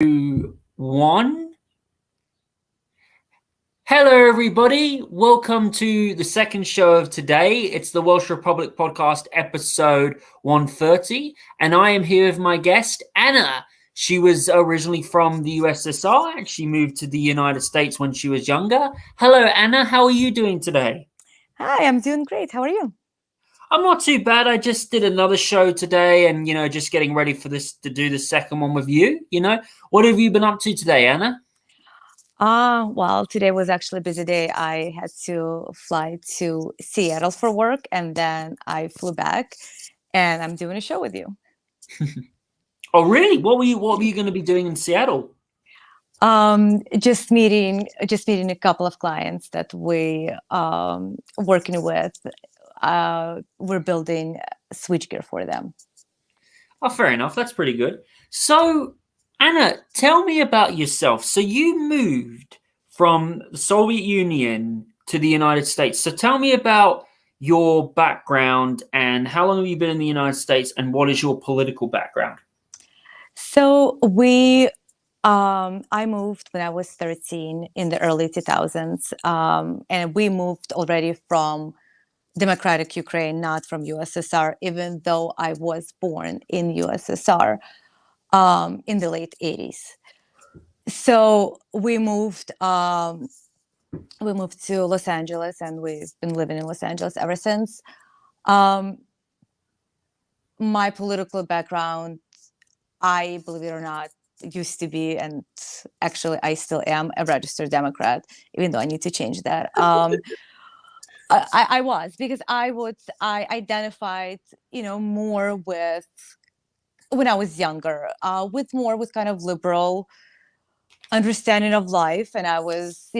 One. Hello, everybody. Welcome to the second show of today. It's the Welsh Republic podcast, episode 130, and I am here with my guest, Anna. She was originally from the USSR and she moved to the United States when she was younger. Hello, Anna. How are you doing today? Hi, I'm doing great. How are you? I'm not too bad. I just did another show today and, just getting ready for this to do the second one with you. What have you been up to today, Anna? Well, today was actually a busy day. I had to fly to Seattle for work and then I flew back and I'm doing a show with you. Oh, really? What were you going to be doing in Seattle? Just meeting a couple of clients that we working with. We're building switchgear for them. Oh, fair enough. That's pretty good. So, Anna, tell me about yourself. So, you moved from the Soviet Union to the United States. So, tell me about your background and how long have you been in the United States and what is your political background? So I moved when I was 13 in the early 2000s, and we moved already from democratic Ukraine, not from USSR, even though I was born in USSR in the late 80s. So we moved to Los Angeles, and we've been living in Los Angeles ever since. Um, my political background, I, believe it or not, used to be, and actually I still am, a registered Democrat, even though I need to change that. I was, because I identified, more with, when I was younger, with kind of liberal understanding of life, and I was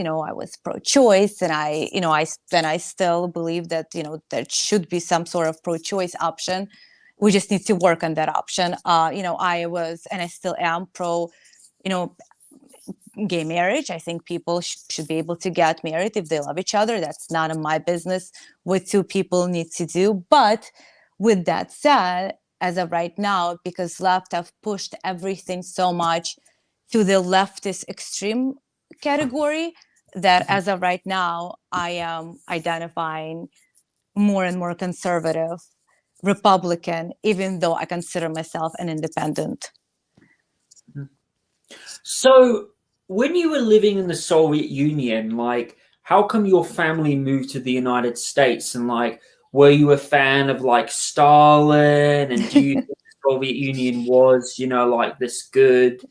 pro-choice, and I still believe that there should be some sort of pro-choice option. We just need to work on that option. I was, and I still am, pro, you know gay marriage. I think people should be able to get married if they love each other. That's none of my business what two people need to do. But with that said, as of right now, because left have pushed everything so much to the leftist extreme category, that as of right now, I am identifying more and more conservative Republican, even though I consider myself an independent. So, when you were living in the Soviet Union, how come your family moved to the United States? And, were you a fan of, Stalin? And do you think the Soviet Union was, this good,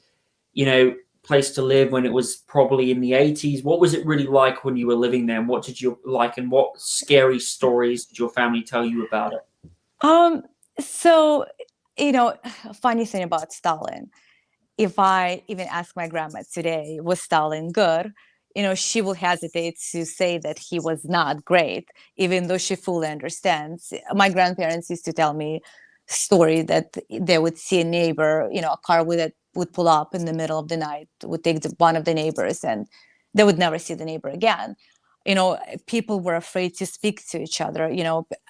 you know, place to live when it was probably in the 80s? What was it really like when you were living there? And what did you like? And what scary stories did your family tell you about it? Um, so, funny thing about Stalin, if I even ask my grandma today, was Stalin good? She will hesitate to say that he was not great, even though she fully understands. My grandparents used to tell me story that they would see a neighbor, a car would pull up in the middle of the night, would take one of the neighbors, and they would never see the neighbor again. People were afraid to speak to each other.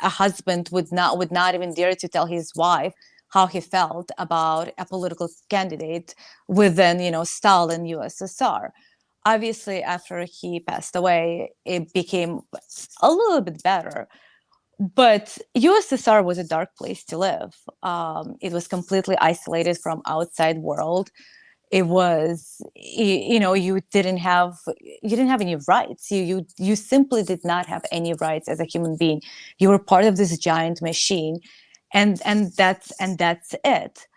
A husband would not even dare to tell his wife how he felt about a political candidate within, Stalin USSR. Obviously, after he passed away, it became a little bit better. But USSR was a dark place to live. It was completely isolated from outside world. It was, you didn't have any rights. You simply did not have any rights as a human being. You were part of this giant machine, and that's it.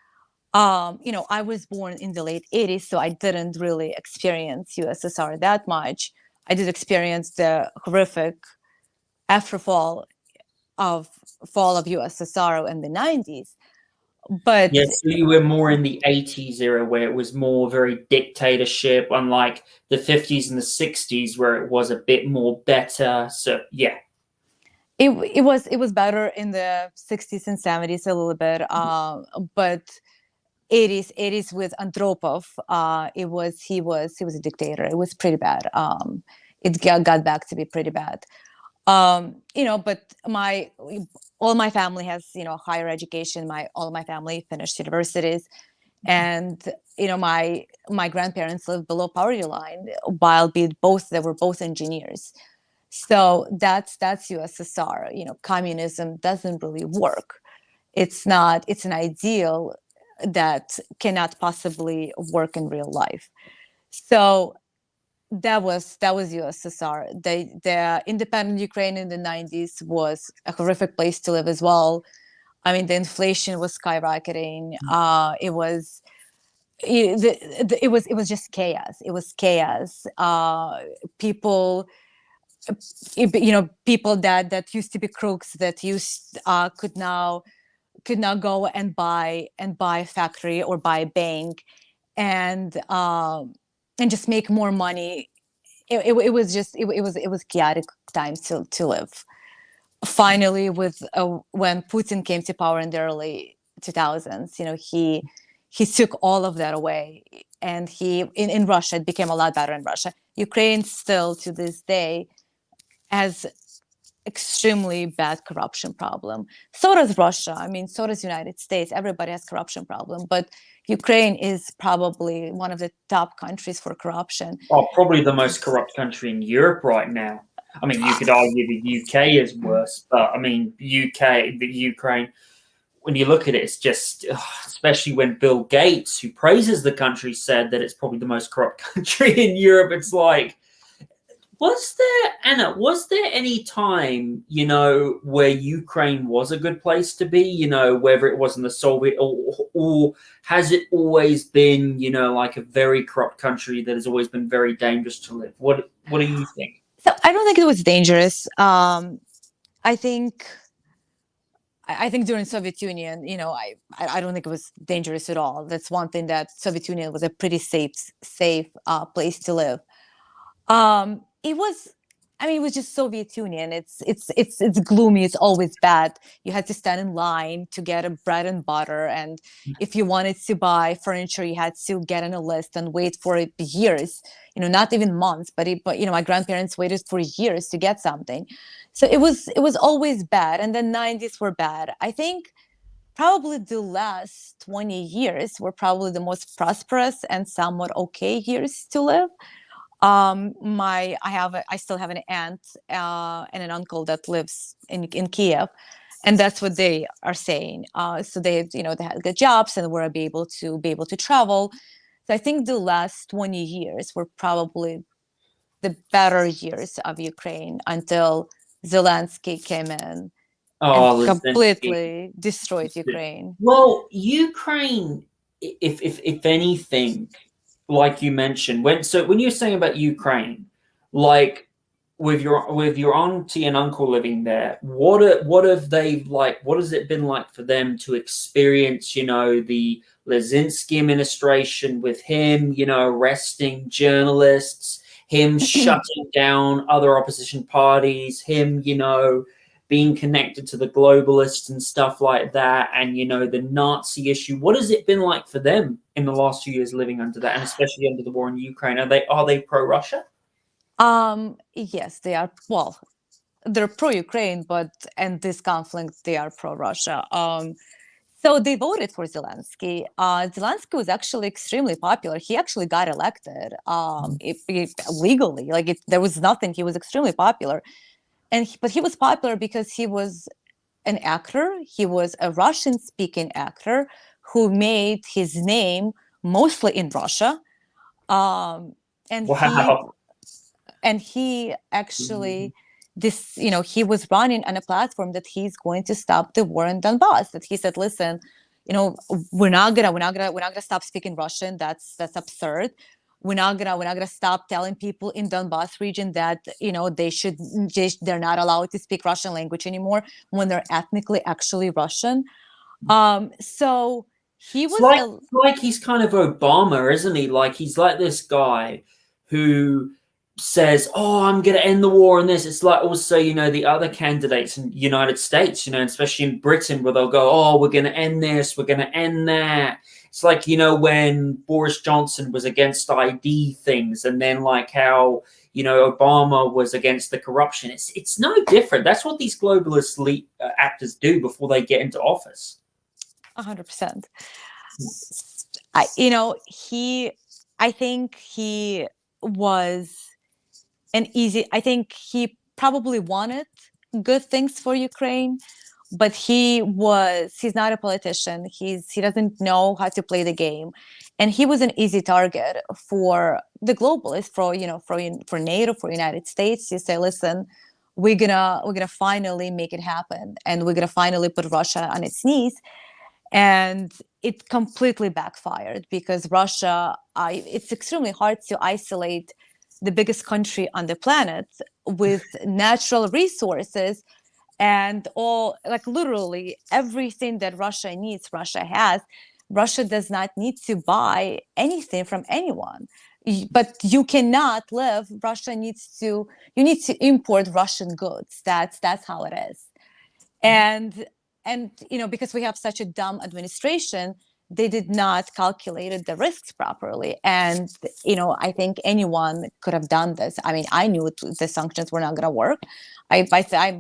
I was born in the late 80s, so I didn't really experience USSR that much. I did experience the horrific afterfall of fall of USSR in the 90s. But Yes, so you were more in the 80s era where it was more very dictatorship, unlike the 50s and the 60s where it was a bit more better. So, yeah. it was better in the 60s and 70s a little bit, but 80s with Andropov, he was a dictator. It was pretty bad. It got back to be pretty bad. But all my family has, higher education. All my family finished universities, And my grandparents lived below poverty line, while they were both engineers. So that's USSR. Communism doesn't really work. It's an ideal that cannot possibly work in real life. So that was USSR. The independent Ukraine in the 90s was a horrific place to live as well. I mean, the inflation was skyrocketing. It was just chaos. It was chaos. People, people that used to be crooks, that used could now go and buy a factory or buy a bank, and just make more money. It was chaotic times to live. Finally, when Putin came to power in the early 2000s, he took all of that away, and in Russia it became a lot better in Russia. Ukraine still to this day has extremely bad corruption problem. So does Russia. I mean, so does United States. Everybody has corruption problem, but Ukraine is probably one of the top countries for corruption. Oh, probably the most corrupt country in Europe right now. I mean, you could argue the UK is worse, but I mean, the Ukraine, when you look at it, it's just, especially when Bill Gates, who praises the country, said that it's probably the most corrupt country in Europe. It's like, was there any time, where Ukraine was a good place to be, whether it was in the Soviet, or has it always been, like a very corrupt country that has always been very dangerous to live? What do you think? So I don't think it was dangerous. I think during Soviet Union, I don't think it was dangerous at all. That's one thing, that Soviet Union was a pretty safe place to live. It was, I mean, it was just Soviet Union. It's gloomy. It's always bad. You had to stand in line to get a bread and butter, and if you wanted to buy furniture, you had to get on a list and wait for it years. Not even months, but my grandparents waited for years to get something. So it was always bad, and the 90s were bad. I think probably the last 20 years were probably the most prosperous and somewhat okay years to live. I still have an aunt and an uncle that lives in Kiev, and that's what they are saying. So they had good jobs and were able to travel. So I think the last 20 years were probably the better years of Ukraine, until Zelensky came in and Oh, completely destroyed Ukraine. well, Ukraine, if anything, like you mentioned, when you're saying about Ukraine, like with your auntie and uncle living there, what have they like? What has it been like for them to experience? The Lezinski administration, with him, arresting journalists, him shutting down other opposition parties, him, being connected to the globalists and stuff like that, and the Nazi issue. What has it been like for them in the last few years living under that, and especially under the war in Ukraine? Are they pro-Russia? Yes, they are. Well, they're pro-Ukraine, but in this conflict, they are pro-Russia. So they voted for Zelensky. Zelensky was actually extremely popular. He actually got elected legally. There was nothing. He was extremely popular. But he was popular because he was an actor. He was a Russian-speaking actor who made his name mostly in Russia. And Wow. he actually he was running on a platform that he's going to stop the war in Donbass. That he said, listen, we're not gonna stop speaking Russian. That's absurd. We're not gonna stop telling people in Donbass region that they're not allowed to speak Russian language anymore when they're ethnically actually Russian. So he was like he's kind of Obama, isn't he? Like he's like this guy who says, "Oh, I'm going to end the war on this." It's like also, the other candidates in the United States, especially in Britain, where they'll go, "Oh, we're going to end this, we're going to end that." It's like, when Boris Johnson was against ID things, and then like how, Obama was against the corruption. It's no different. That's what these globalist actors do before they get into office. 100%. I think he was I think he probably wanted good things for Ukraine, but he's not a politician. He doesn't know how to play the game. And he was an easy target for the globalists, for NATO, for United States to say, listen, we're gonna finally make it happen, and we're gonna finally put Russia on its knees. And it completely backfired because it's extremely hard to isolate the biggest country on the planet with natural resources and all, like literally everything that Russia needs, Russia has. Russia does not need to buy anything from anyone. But you cannot live. You need to import Russian goods. That's how it is. And because we have such a dumb administration, they did not calculate the risks properly. And I think anyone could have done this. I mean, I knew the sanctions were not going to work. I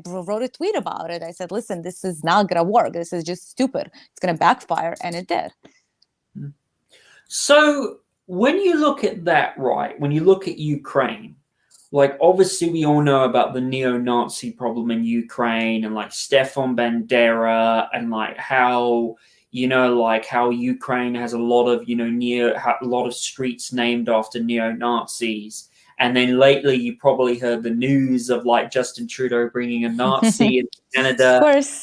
wrote a tweet about it. I said, listen, this is not going to work. This is just stupid. It's going to backfire. And it did. So when you look at that, right, when you look at Ukraine, like obviously we all know about the neo-Nazi problem in Ukraine and like Stefan Bandera and like how how Ukraine has a lot of a lot of streets named after neo-Nazis. And then lately you probably heard the news of like Justin Trudeau bringing a Nazi in Canada. Of course.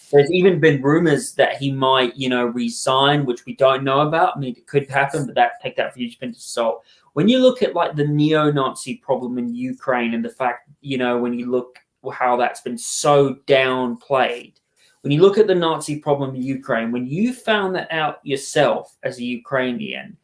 There's even been rumors that he might resign, which we don't know about. I mean, it could happen, but take that for huge pinch of salt. When you look at like the neo-Nazi problem in Ukraine and the fact, when you look how that's been so downplayed, when you look at the Nazi problem in Ukraine, when you found that out yourself as a Ukrainian,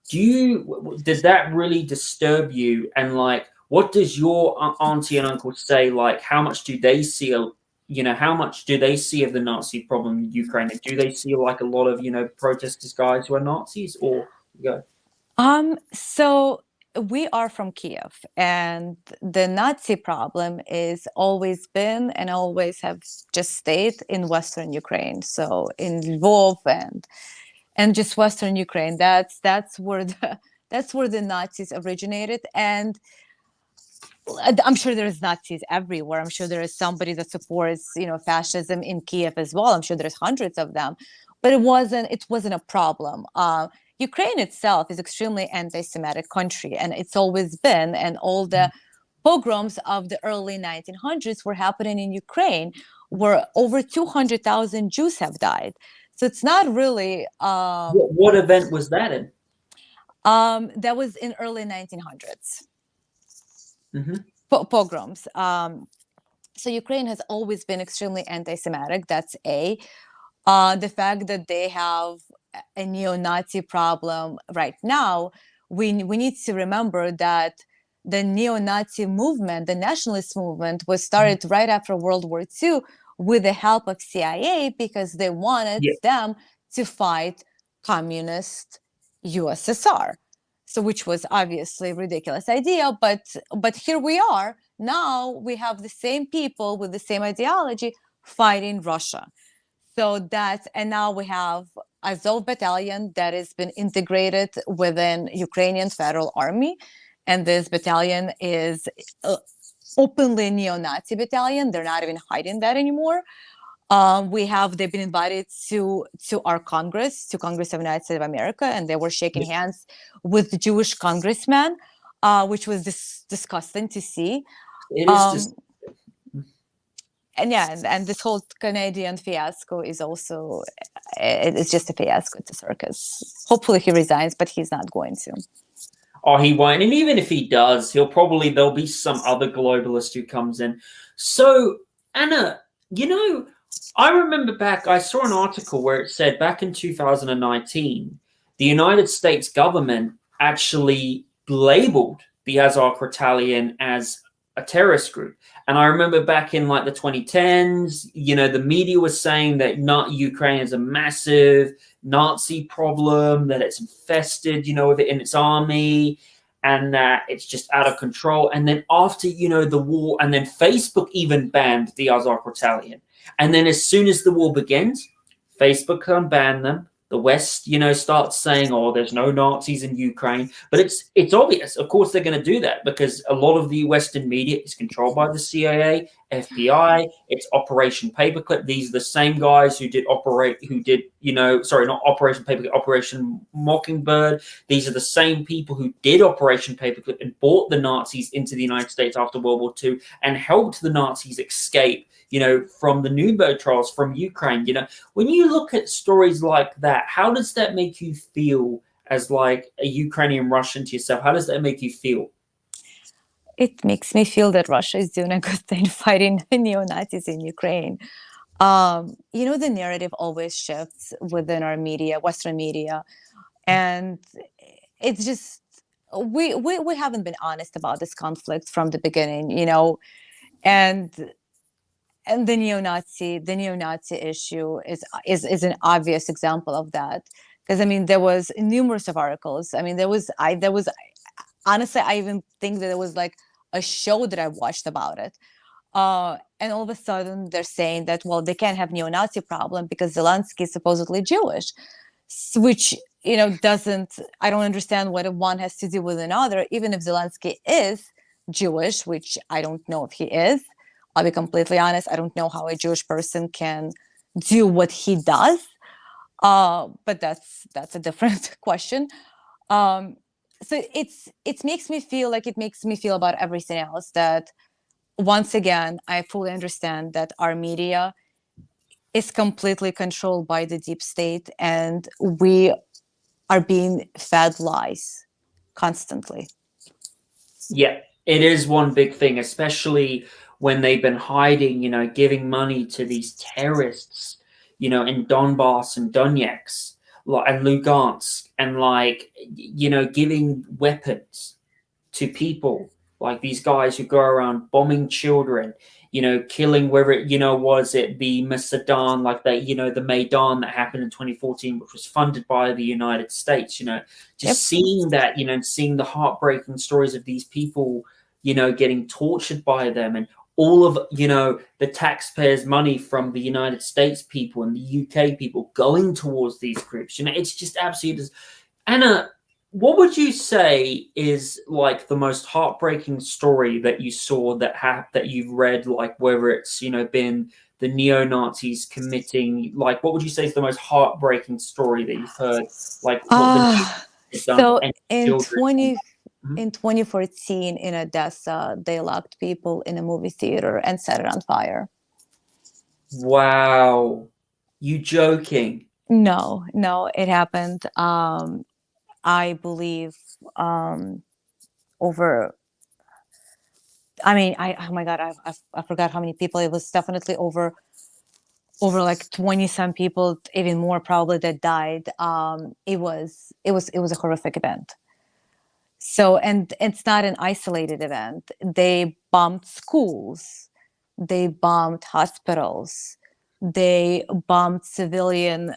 did that really disturb you? And like, what does your auntie and uncle say? Like, how much do they see? How much do they see of the Nazi problem in Ukraine? Do they see like a lot of protesters, guys who are Nazis, or go? So we are from Kiev, and the Nazi problem is always been and always have just stayed in Western Ukraine. So in Lvov and just Western Ukraine, that's where the Nazis originated. And I'm sure there's Nazis everywhere. I'm sure there is somebody that supports, fascism in Kiev as well. I'm sure there's hundreds of them, but it wasn't a problem. Ukraine itself is extremely anti-Semitic country, and it's always been. And all the pogroms of the early 1900s were happening in Ukraine, where over 200,000 Jews have died. So it's not really. What event was that in? That was in early 1900s. Pogroms. So Ukraine has always been extremely anti-Semitic. That's A. The fact that they have a neo-Nazi problem right now, we need to remember that the neo-Nazi movement, the nationalist movement, was started right after World War II with the help of CIA because they wanted them to fight communist USSR. So, which was obviously a ridiculous idea, but here we are. Now we have the same people with the same ideology fighting Russia. So and now we have Azov battalion that has been integrated within Ukrainian Federal Army, and this battalion is openly neo-Nazi battalion. They're not even hiding that anymore. They've been invited to our Congress, to Congress of the United States of America, and they were shaking hands with the Jewish congressman, which was disgusting to see. It is just. And this whole Canadian fiasco is also, it's just a fiasco. It's a circus. Hopefully he resigns, but he's not going to. Oh, he won't. And even if he does, there'll be some other globalist who comes in. So, Anna, I remember I saw an article where it said back in 2019, the United States government actually labeled the Azov Battalion as a terrorist group. And I remember back in like the 2010s, the media was saying that Ukraine is a massive Nazi problem, that it's infested, with it in its army, and that it's just out of control. And then after, the war, and then Facebook even banned the Azov Battalion. And then as soon as the war begins, Facebook unbanned them, the West, starts saying, "Oh, there's no Nazis in Ukraine," but it's obvious. Of course, they're going to do that because a lot of the Western media is controlled by the CIA, FBI. It's Operation Paperclip. These are the same guys who did sorry, not Operation Paperclip, Operation Mockingbird. These are the same people who did Operation Paperclip and brought the Nazis into the United States after World War II and helped the Nazis escape, from the Nuremberg trials from Ukraine. When you look at stories like that, how does that make you feel as like a Ukrainian Russian to yourself? How does that make you feel? It makes me feel that Russia is doing a good thing fighting neo-Nazis in Ukraine. The narrative always shifts within our media, Western media, and it's just we haven't been honest about this conflict from the beginning, and the neo-Nazi issue is an obvious example of that, because I mean there was numerous of articles. I mean there was honestly, I even think that there was like a show that I watched about it. And all of a sudden they're saying that, well, they can't have neo-Nazi problem because Zelensky is supposedly Jewish, which, doesn't, I don't understand what one has to do with another, even if Zelensky is Jewish, which I don't know if he is. I'll be completely honest. I don't know how a Jewish person can do what he does. But that's a different question. So it makes me feel like it makes me feel about everything else, that once again I fully understand that our media is completely controlled by the deep state, and we are being fed lies constantly. Yeah, it is one big thing, especially when they've been hiding, giving money to these terrorists, in Donbass and Donetsk, and Lugansk, and giving weapons to people like these guys who go around bombing children, killing whether was it the Macedon, like that, the Maidan that happened in 2014, which was funded by the United States, just seeing that, seeing the heartbreaking stories of these people, getting tortured by them, and all of, the taxpayers' money from the United States people and the UK people going towards these groups. It's just absolutely. Anna, what would you say is like the most heartbreaking story that you saw that you've read, like whether it's been the neo-Nazis committing, like what would you say is the most heartbreaking story that you've heard, like what the Nazis done So to any in children? in 2014 in Odessa, they locked people in a movie theater and set it on fire. Wow, you joking? No, it happened. I believe over. I mean, oh my God, I forgot how many people. It was definitely over like 20 some people, even more probably, that died. It was a horrific event. So, and it's not an isolated event. They bombed schools, they bombed hospitals, they bombed civilian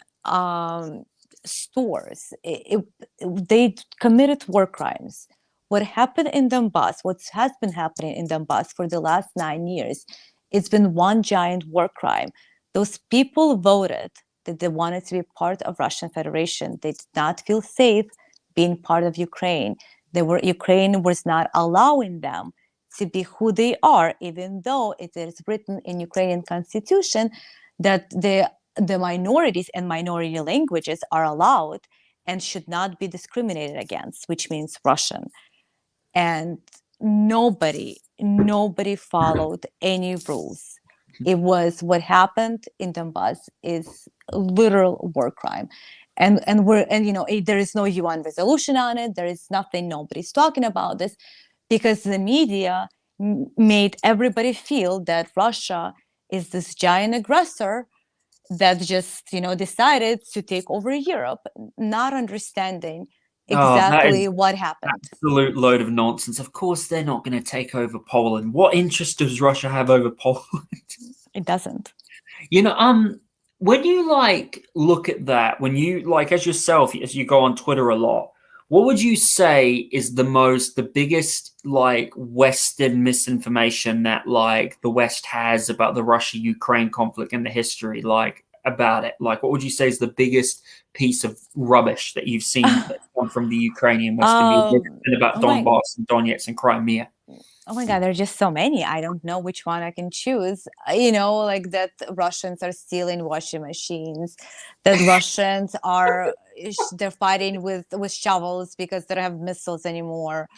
stores. They committed war crimes. What happened in Donbass, what has been happening in Donbass for the last 9 years, it's been one giant war crime. Those people voted that they wanted to be part of Russian Federation. They did not feel safe being part of Ukraine. Ukraine was not allowing them to be who they are, even though it is written in Ukrainian constitution that the minorities and minority languages are allowed and should not be discriminated against, which means Russian. And nobody followed any rules. It was, what happened in Donbass is a literal war crime. And there is no UN resolution on it. There is nothing. Nobody's talking about this because the media made everybody feel that Russia is this giant aggressor that just decided to take over Europe, not understanding Oh, that exactly is what happened. absolute load of nonsense. Of course, they're not going to take over Poland. What interest does Russia have over Poland? It doesn't. When you look at that, when you as yourself, as you go on Twitter a lot, what would you say is the biggest Western misinformation that the West has about the Russia-Ukraine conflict and the history about it? What would you say is the biggest piece of rubbish that you've seen that's come from the Ukrainian Western media about Oh my, Donbass and Donetsk and Crimea? oh my God, there are just so many. I don't know which one I can choose. Like that Russians are stealing washing machines, that Russians are they're fighting with shovels because they don't have missiles anymore.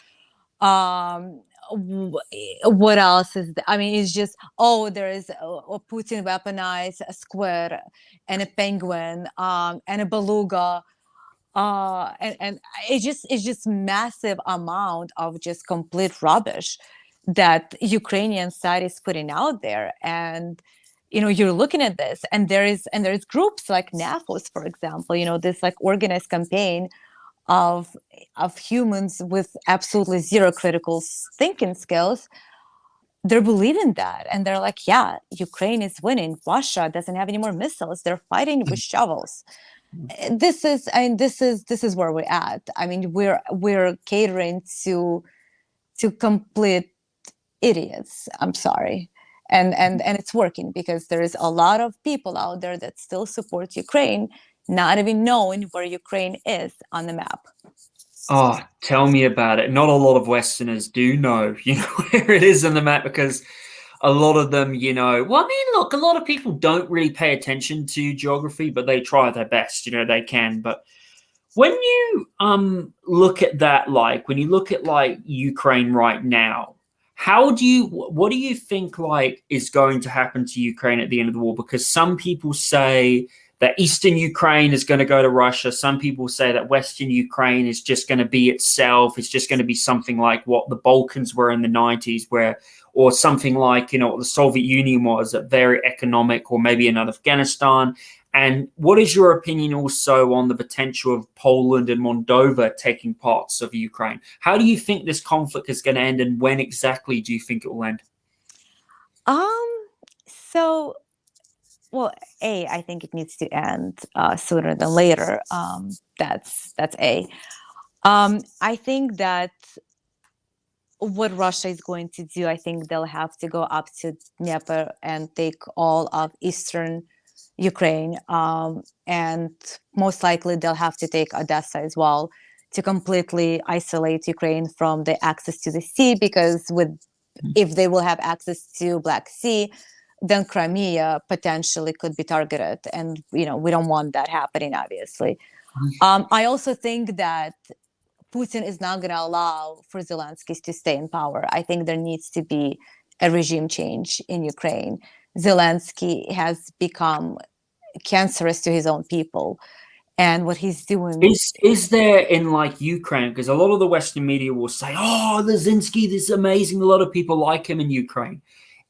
Um, what else is I mean, it's just, there is Putin weaponized a squid and a penguin, and a beluga, and it's just massive amount of just complete rubbish that Ukrainian side is putting out there. And you're looking at this, and there's groups like NAFOS, for example, this like organized campaign of humans with absolutely zero critical thinking skills. They're believing that, and they're like, yeah, Ukraine is winning, Russia doesn't have any more missiles, they're fighting with shovels. This is where we're at. I mean, we're catering to complete idiots. I'm sorry. And it's working, because there is a lot of people out there that still support Ukraine, not even knowing where Ukraine is on the map. Oh, tell me about it. Not a lot of Westerners do know, where it is on the map, because a lot of them, well, I mean, look, a lot of people don't really pay attention to geography, but they try their best, they can. But when you look at that, like when you look at like Ukraine right now, what do you think like is going to happen to Ukraine at the end of the war? Because some people say that Eastern Ukraine is going to go to Russia. Some people say that Western Ukraine is just going to be itself. It's just going to be something like what the Balkans were in the 90s, or something like, what the Soviet Union was, very economic, or maybe in Afghanistan. And what is your opinion also on the potential of Poland and Moldova taking parts of Ukraine? How do you think this conflict is going to end, and when exactly do you think it will end? So, well, I think it needs to end sooner than later. That's A. I think that what Russia is going to do, I think they'll have to go up to Dnieper and take all of eastern Ukraine, and most likely they'll have to take Odessa as well, to completely isolate Ukraine from the access to the sea, because if they will have access to Black Sea, then Crimea potentially could be targeted, and we don't want that happening, obviously. I also think that Putin is not going to allow for Zelensky to stay in power. I think there needs to be a regime change in Ukraine. Zelensky has become cancerous to his own people, and what he's doing. Is there in like Ukraine, because a lot of the Western media will say, "Oh, Zelensky, this is amazing. A lot of people like him in Ukraine."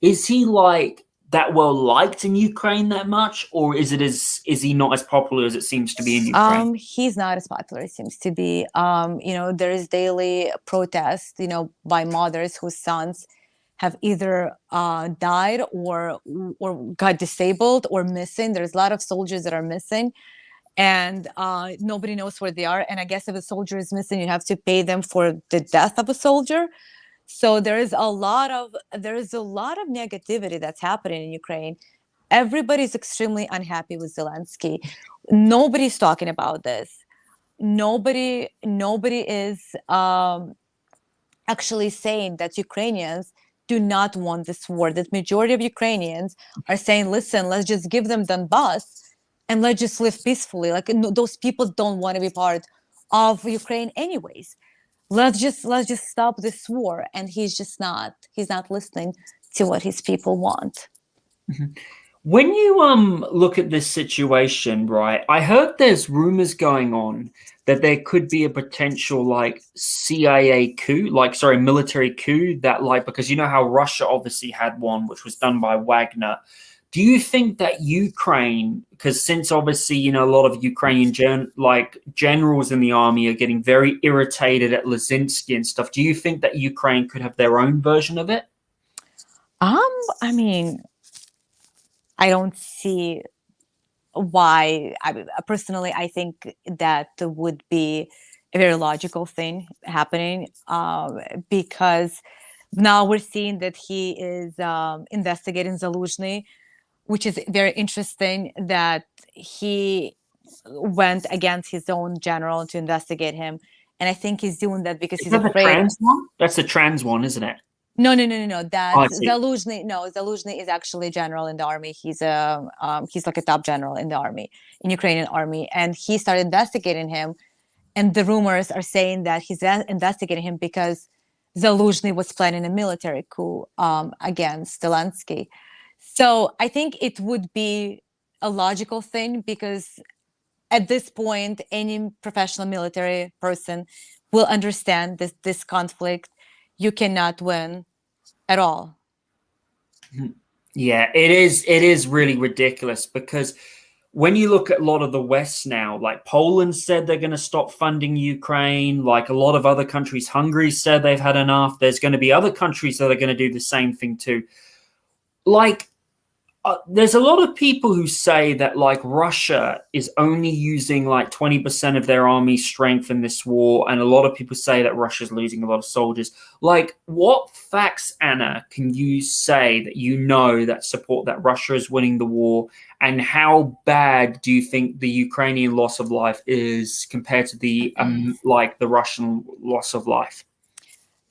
Is he like that well liked in Ukraine that much, or is he not as popular as it seems to be in Ukraine? He's not as popular, it seems to be. There is daily protest, by mothers whose sons have either died or got disabled or missing. There's a lot of soldiers that are missing, and nobody knows where they are. And I guess if a soldier is missing, you have to pay them for the death of a soldier. So there is a lot of negativity that's happening in Ukraine. Everybody's extremely unhappy with Zelensky. Nobody's talking about this. Nobody is actually saying that Ukrainians do not want this war. That majority of Ukrainians are saying, listen, let's just give them Donbass and let's just live peacefully. Like, no, those people don't want to be part of Ukraine anyways. Let's just stop this war. And he's not listening to what his people want. When you look at this situation, right, I heard there's rumors going on that there could be a potential like CIA coup, military coup, that like, because you know how Russia obviously had one which was done by Wagner. Do you think that Ukraine, because since obviously, a lot of Ukrainian generals in the army are getting very irritated at Lizinski and stuff, do you think that Ukraine could have their own version of it? I mean, I don't see why. Personally, I think that would be a very logical thing happening, because now we're seeing that he is investigating Zaluzhny, which is very interesting, that he went against his own general to investigate him. And I think he's doing that because Is he's that the afraid. trans one? That's the trans one, isn't it? No. Oh, I That's see. Zaluzhny. No, Zaluzhny is actually a general in the army. He's like a top general in the army, in Ukrainian army, and he started investigating him. And the rumors are saying that he's investigating him because Zaluzhny was planning a military coup against Zelensky. So I think it would be a logical thing because at this point, any professional military person will understand this conflict. You cannot win at all. Yeah, it is. It is really ridiculous because when you look at a lot of the West now, like Poland said they're going to stop funding Ukraine, like a lot of other countries, Hungary said they've had enough. There's going to be other countries that are going to do the same thing too. Like there's a lot of people who say that like Russia is only using like 20% of their army strength in this war, and a lot of people say that Russia's losing a lot of soldiers. Like, what facts, Anna, can you say that you know that support that Russia is winning the war, and how bad do you think the Ukrainian loss of life is compared to the like the Russian loss of life?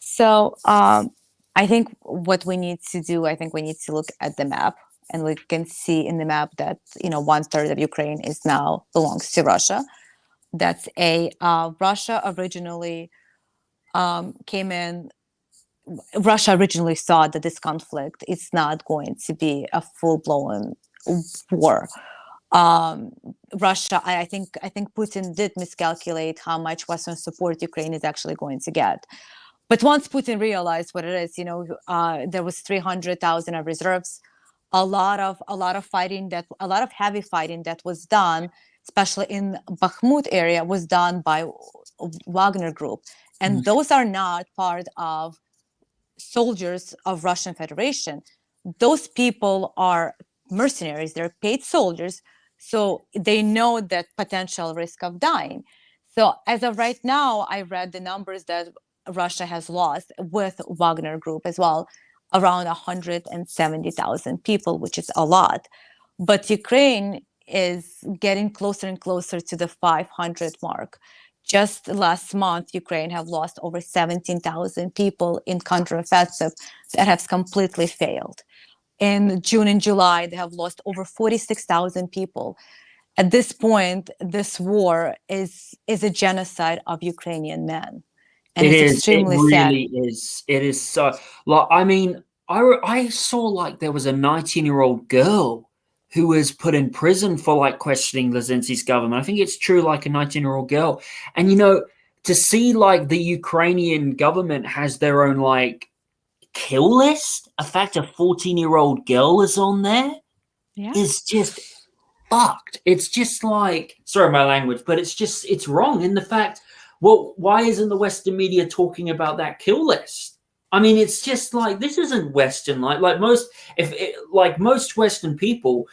So I think what we need to do, I think we need to look at the map, and we can see in the map that 1/3 of Ukraine is now belongs to Russia. That's a Russia originally came in. Russia originally thought that this conflict is not going to be a full-blown war. Um, Russia, I think Putin did miscalculate how much Western support Ukraine is actually going to get. But once Putin realized what it is, there was 300,000 of reserves, a lot of fighting, that a lot of heavy fighting that was done, especially in Bakhmut area, was done by Wagner Group, and those are not part of soldiers of Russian Federation. Those people are mercenaries; they're paid soldiers, so they know that potential risk of dying. So as of right now, I read the numbers that Russia has lost with Wagner Group as well, around 170,000 people, which is a lot. But Ukraine is getting closer and closer to the 500 mark. Just last month, Ukraine have lost over 17,000 people in counteroffensive that has completely failed. In June and July, they have lost over 46,000 people. At this point, this war is a genocide of Ukrainian men, and It it's is. It extremely sad. really is. It is so. Like, I mean, I saw like there was a 19-year-old girl who was put in prison for like questioning Zelensky's government. I think it's true, like a 19-year-old girl. And to see like the Ukrainian government has their own like kill list. In fact, a 14-year-old girl is on there. Yeah. Is just fucked. It's just like, sorry my language, but it's wrong in the fact, well, why isn't the Western media talking about that kill list? I mean, it's just like, this isn't Western, like most, like most Western people,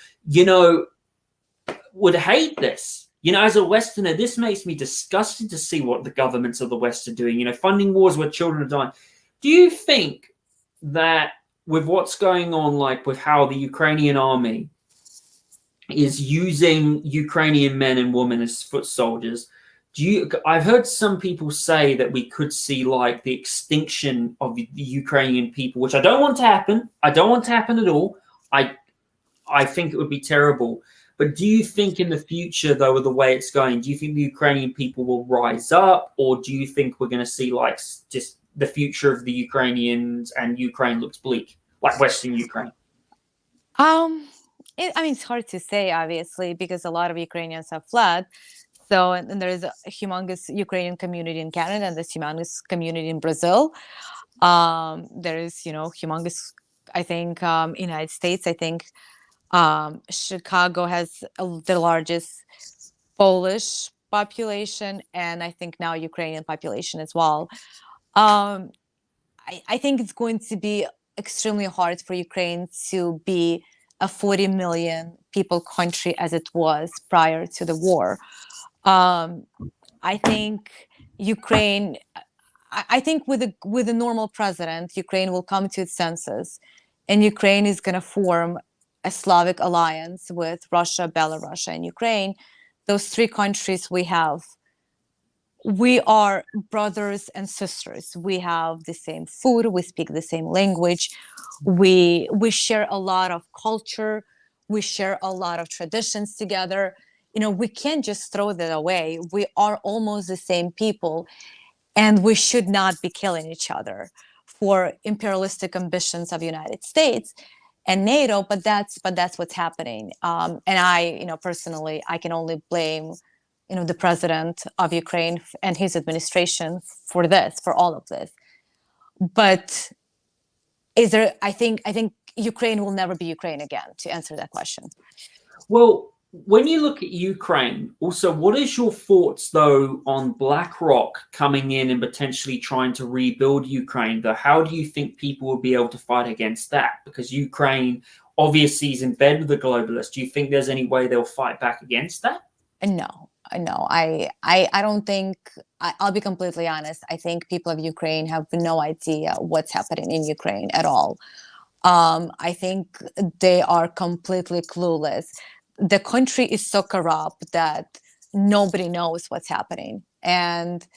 would hate this. As a Westerner, this makes me disgusted to see what the governments of the West are doing, funding wars where children are dying. Do you think that with what's going on, like with how the Ukrainian army is using Ukrainian men and women as foot soldiers, I've heard some people say that we could see like the extinction of the Ukrainian people, which I don't want to happen. I don't want to happen at all. I think it would be terrible. But do you think in the future, though, with the way it's going, do you think the Ukrainian people will rise up, or do you think we're going to see like just the future of the Ukrainians and Ukraine looks bleak, like Western Ukraine? It's hard to say, obviously, because a lot of Ukrainians have fled. So, and there is a humongous Ukrainian community in Canada, and there's humongous community in Brazil. There is, humongous, I think, United States. I think Chicago has the largest Polish population, and I think now Ukrainian population as well. Um, I think it's going to be extremely hard for Ukraine to be a 40 million people country as it was prior to the war. Um, I think Ukraine. I think with a normal president, Ukraine will come to its senses, and Ukraine is going to form a Slavic alliance with Russia, Belarus, and Ukraine, those three countries we are brothers and sisters. We have the same food, we speak the same language, we share a lot of culture, we share a lot of traditions together. We can't just throw that away. We are almost the same people, and we should not be killing each other for imperialistic ambitions of the United States and NATO. But that's what's happening. And I, personally, I can only blame, the president of Ukraine and his administration for all of this. But I think Ukraine will never be Ukraine again, to answer that question. Well, when you look at Ukraine, also, what is your thoughts though on BlackRock coming in and potentially trying to rebuild Ukraine? Though, how do you think people will be able to fight against that? Because Ukraine obviously is in bed with the globalists. Do you think there's any way they'll fight back against that? No, no, I don't think. I'll be completely honest. I think people of Ukraine have no idea what's happening in Ukraine at all. I think they are completely clueless. The country is so corrupt that nobody knows what's happening, and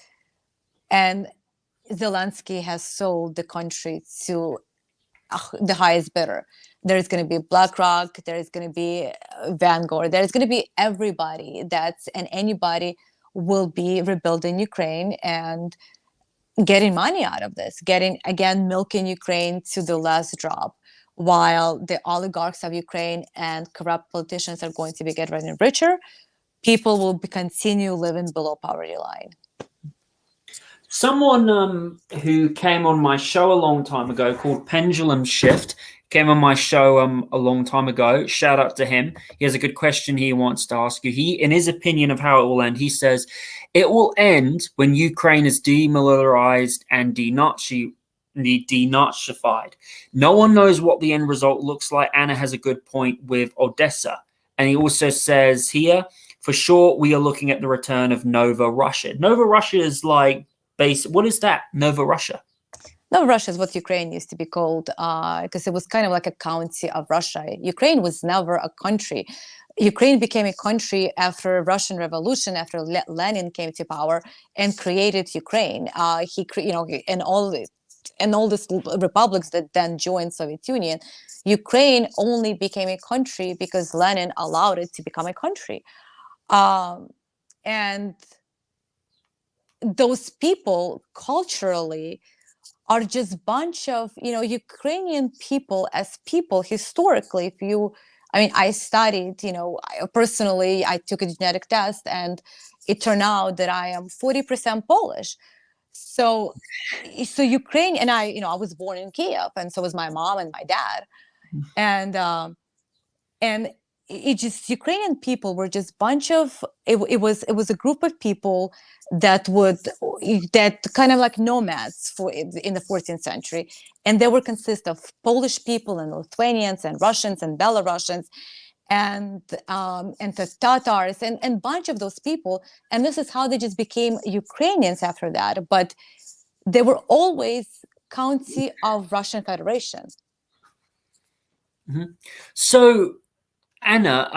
Zelensky has sold the country to the highest bidder. There's going to be BlackRock, there's going to be Vanguard, there's going to be everybody and anybody will be rebuilding Ukraine and getting money out of this, milking Ukraine to the last drop, while the oligarchs of Ukraine and corrupt politicians are going to be getting richer. People will continue living below poverty line. Someone who came on my show a long time ago, called Pendulum Shift, came on my show a long time ago. Shout out to him. He has a good question he wants to ask you. In his opinion of how it will end, he says, it will end when Ukraine is demilitarized and denazified. No one knows what the end result looks like. Anna has a good point with Odessa. And he also says here, for sure, we are looking at the return of Nova Russia. Nova Russia is like, what is that, Nova Russia? Nova Russia is what Ukraine used to be called, because it was kind of like a county of Russia. Ukraine was never a country. Ukraine became a country after Russian Revolution, after Lenin came to power and created Ukraine. And all these republics that then joined Soviet Union, Ukraine only became a country because Lenin allowed it to become a country. And those people culturally are just bunch of, Ukrainian people as people historically. I studied, personally, I took a genetic test and it turned out that I am 40% Polish. So Ukraine, and I was born in Kiev, and so was my mom and my dad. And it just, Ukrainian people were just bunch of, it was a group of people that kind of like nomads in the 14th century, and they would consist of Polish people and Lithuanians and Russians and Belarusians and the Tatars and bunch of those people, and this is how they just became Ukrainians after that. But they were always county of Russian Federation. Mm-hmm. So Anna,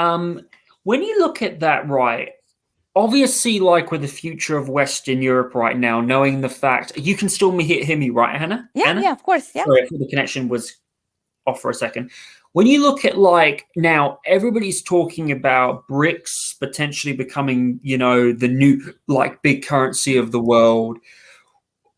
when you look at that, right, obviously, like with the future of Western Europe right now, knowing the fact, you can still hear me, right, Hannah? Yeah, Anna? yeah, of course, yeah. Sorry, I thought the connection was off for a second. When you look at, like, now everybody's talking about BRICS potentially becoming, the new, like, big currency of the world.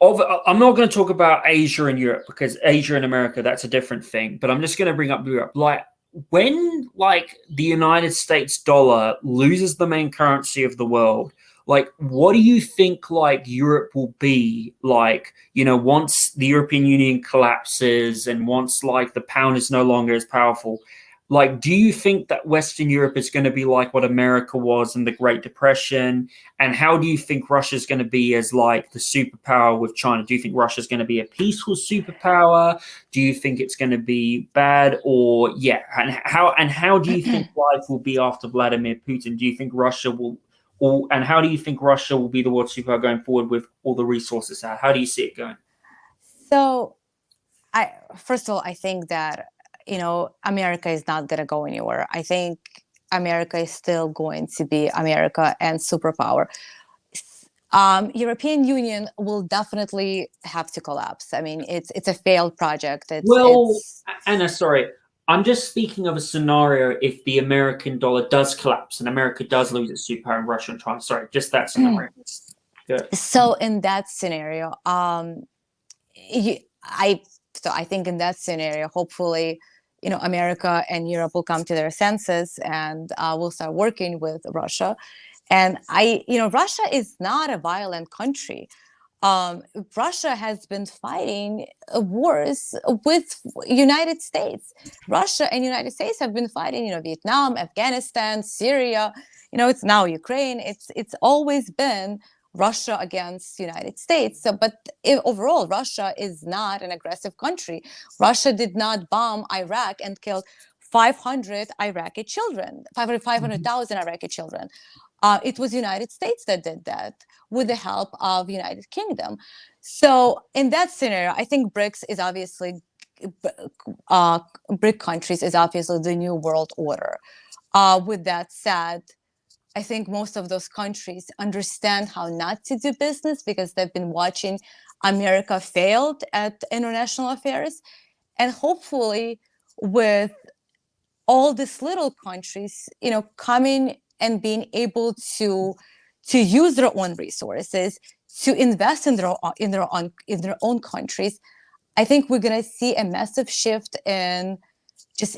I'm not going to talk about Asia and Europe, because Asia and America, that's a different thing. But I'm just going to bring up Europe. Like, when like the United States dollar loses the main currency of the world, like, what do you think like Europe will be like, once the European Union collapses and once like the pound is no longer as powerful? Like, do you think that Western Europe is going to be like what America was in the Great Depression? And how do you think Russia is going to be as like the superpower with China? Do you think Russia is going to be a peaceful superpower? Do you think it's going to be bad? Or and how do you think life will be after Vladimir Putin? Do you think Russia will, and how do you think Russia will be the world superpower going forward with all the resources? How do you see it going? So, first of all, I think that America is not going to go anywhere. I think America is still going to be America and superpower. European Union will definitely have to collapse. I mean, it's a failed project. Well, It's Anna, sorry. I'm just speaking of a scenario if the American dollar does collapse and America does lose its superpower and Russia and China. Sorry, just that scenario. Good. so in that scenario, you, I I think in that scenario, hopefully, America and Europe will come to their senses and will start working with Russia. And Russia is not a violent country. Russia has been fighting wars with United States. Russia and United States have been fighting, Vietnam, Afghanistan, Syria. It's now Ukraine. It's always been Russia against United States. So, but overall, Russia is not an aggressive country. Russia did not bomb Iraq and killed 500 Iraqi children, 500,000 Iraqi children. It was United States that did that with the help of United Kingdom. So in that scenario, I think BRICS is obviously BRIC countries is obviously the new world order. With that said, I think most of those countries understand how not to do business because they've been watching America failed at international affairs. And hopefully with all these little countries, coming and being able to use their own resources, to invest in their own countries, I think we're gonna see a massive shift in just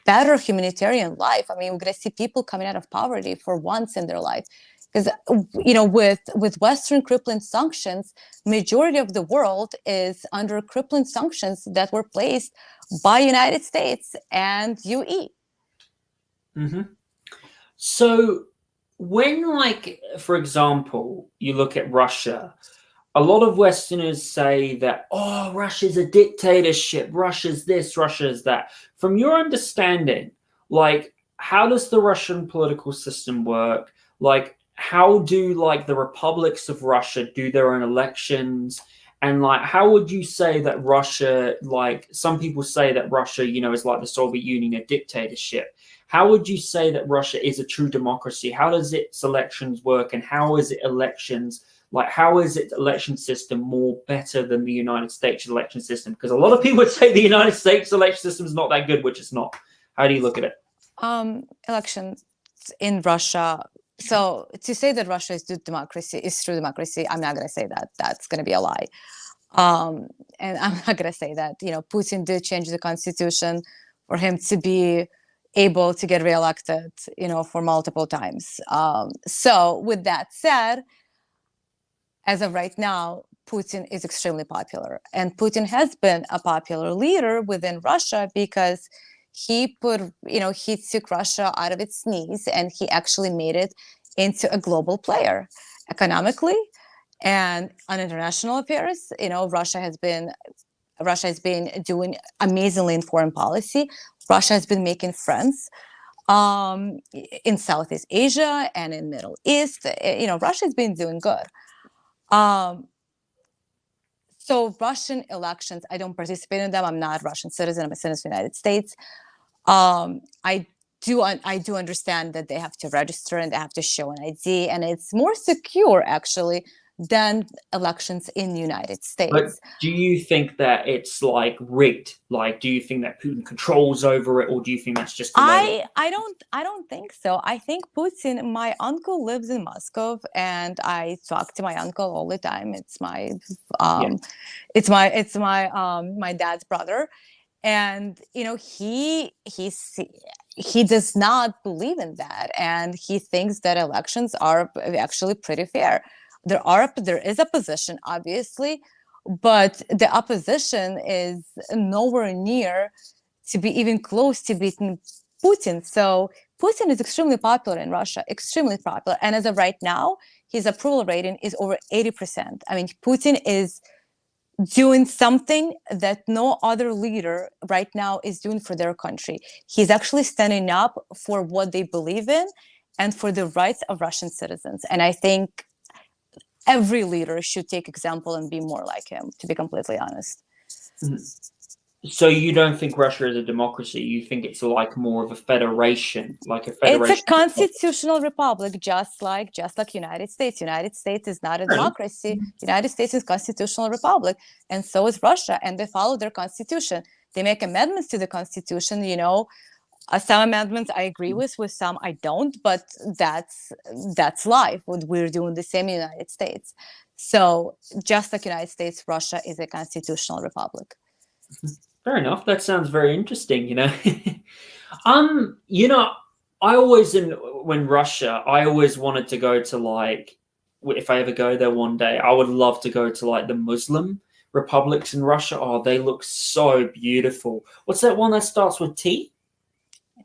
better humanitarian life. I mean, we're going to see people coming out of poverty for once in their life. Because with Western crippling sanctions, majority of the world is under crippling sanctions that were placed by United States and UE. Mm-hmm. So when, like, for example, you look at Russia, a lot of Westerners say that, oh, Russia's a dictatorship, Russia's this, Russia's that. From your understanding, like, how does the Russian political system work? Like, how do, like, the republics of Russia do their own elections? And, like, how would you say that Russia, like, some people say that Russia, is like the Soviet Union, a dictatorship. How would you say that Russia is a true democracy? How does its elections work? And how is it elections? Like, how is its election system more better than the United States election system? Because a lot of people would say the United States election system is not that good, which it's not. How do you look at it? Elections in Russia. So to say that Russia is true democracy, I'm not going to say that. That's going to be a lie. And I'm not going to say that. Putin did change the constitution for him to be able to get reelected, for multiple times. So with that said, as of right now, Putin is extremely popular. And Putin has been a popular leader within Russia because he took Russia out of its knees and he actually made it into a global player economically and on international affairs. Russia has been doing amazingly in foreign policy. Russia has been making friends in Southeast Asia and in Middle East. Russia has been doing good. So Russian elections, I don't participate in them. I'm not a Russian citizen. I'm a citizen of the United States. I do understand that they have to register and they have to show an ID, and it's more secure actually than elections in the United States. But do you think that it's like rigged? Like, do you think that Putin controls over it, or do you think that's just I don't think so. I think Putin. My uncle lives in Moscow, and I talk to my uncle all the time. It's my my dad's brother, and he does not believe in that, and he thinks that elections are actually pretty fair. There is opposition, obviously, but the opposition is nowhere near to be even close to beating Putin. So Putin is extremely popular in Russia, extremely popular. And as of right now, his approval rating is over 80%. I mean, Putin is doing something that no other leader right now is doing for their country. He's actually standing up for what they believe in and for the rights of Russian citizens. And I think every leader should take example and be more like him, to be completely honest. Mm-hmm. So you don't think Russia is a democracy? You think it's like more of a federation, like a It's a federation? constitutional republic, just like United States. United States is not a democracy. United States is constitutional republic, and so is Russia, and they follow their constitution. They make amendments to the constitution. Some amendments I agree with some I don't. But that's life. We're doing the same in the United States. So just like United States, Russia is a constitutional republic. Fair enough. That sounds very interesting. You know, I always in when Russia, I always wanted to go to like if I ever go there one day, I would love to go to like the Muslim republics in Russia. Oh, they look so beautiful. What's that one that starts with T?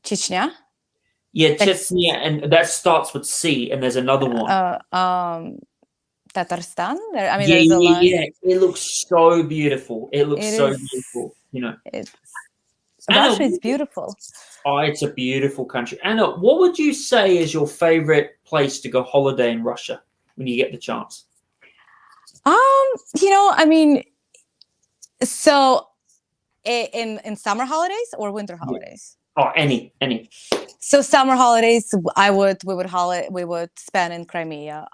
Chechnya. Yeah, That's Chechnya, and that starts with C, and there's another one. Tatarstan. Yeah, There's a yeah, lot. yeah. It looks so beautiful. It looks It so is. beautiful. It's Anna, Russia is beautiful. oh, it's a beautiful country. Anna, what would you say is your favorite place to go holiday in Russia when you get the chance? Um, you know, I mean, so in summer holidays or winter Yeah. holidays? Oh, any. So summer holidays, we would spend in Crimea.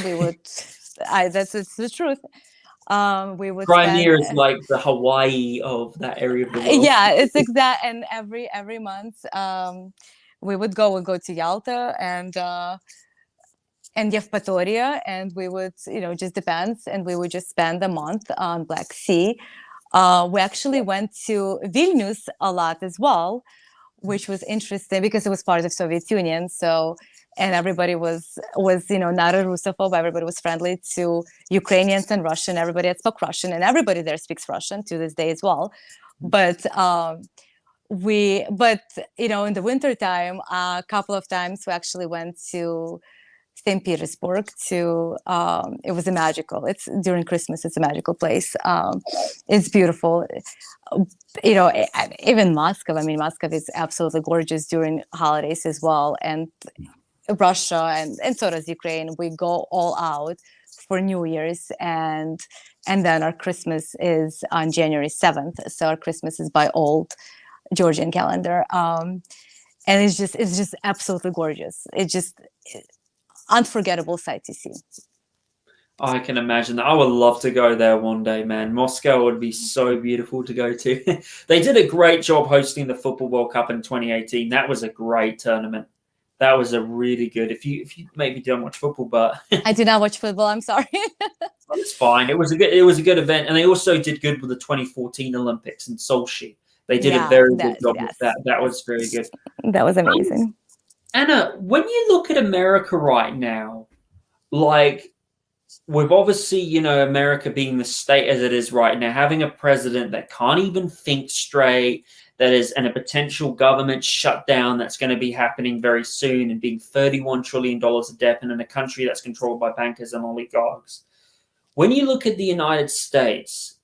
We would, that's it's the truth. We would spend. Crimea is like the Hawaii of that area of the world. Yeah, it's exact. And every month, we go to Yalta and Yevpatoria, and we would, just depends, and we would just spend a month on Black Sea. We actually went to Vilnius a lot as well, which was interesting because it was part of Soviet Union. So, and everybody was not a Russophobe. Everybody was friendly to Ukrainians and Russian. Everybody had spoke Russian, and everybody there speaks Russian to this day as well. But in the winter time, a couple of times we actually went to St. Petersburg it was a magical, it's during Christmas, it's a magical place. It's beautiful. Even Moscow, Moscow is absolutely gorgeous during holidays as well. And Russia and so does Ukraine, we go all out for New Year's, and then our Christmas is on January 7th. So our Christmas is by old Georgian calendar. And it's just absolutely gorgeous. It's just unforgettable sight to see. I can imagine that. I would love to go there one day, man. Moscow would be so beautiful to go to. They did a great job hosting the Football World Cup in 2018. That was a great tournament. That was a really good. If you maybe don't watch football, but I do not watch football. I'm sorry. it's fine. It was a good event, and they also did good with the 2014 Olympics in Sochi. They did a very good job with that. That was very good. That was amazing. Anna, when you look at America right now, like we've obviously, America being the state as it is right now, having a president that can't even think straight, that is, and a potential government shutdown that's going to be happening very soon, and being $31 trillion of debt, and in a country that's controlled by bankers and oligarchs. When you look at the United States,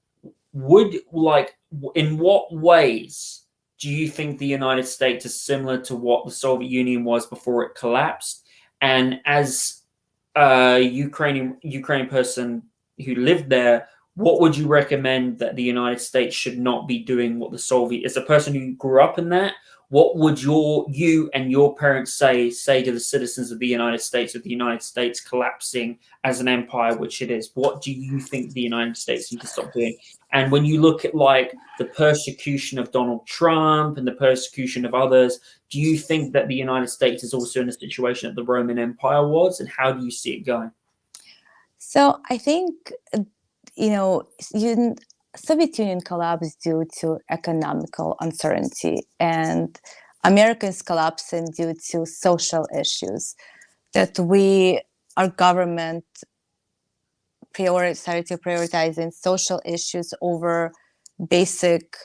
in what ways do you think the United States is similar to what the Soviet Union was before it collapsed? And as a Ukrainian person who lived there, what would you recommend that the United States should not be doing what the Soviet, as a person who grew up in that, what would you and your parents say to the citizens of the United States, with the United States collapsing as an empire, which it is? What do you think the United States need to stop doing? And when you look at like the persecution of Donald Trump and the persecution of others, do you think that the United States is also in a situation that the Roman Empire was? And how do you see it going? So I think, Soviet Union collapsed due to economical uncertainty, and America's collapsing due to social issues that our government started to prioritizing social issues over basic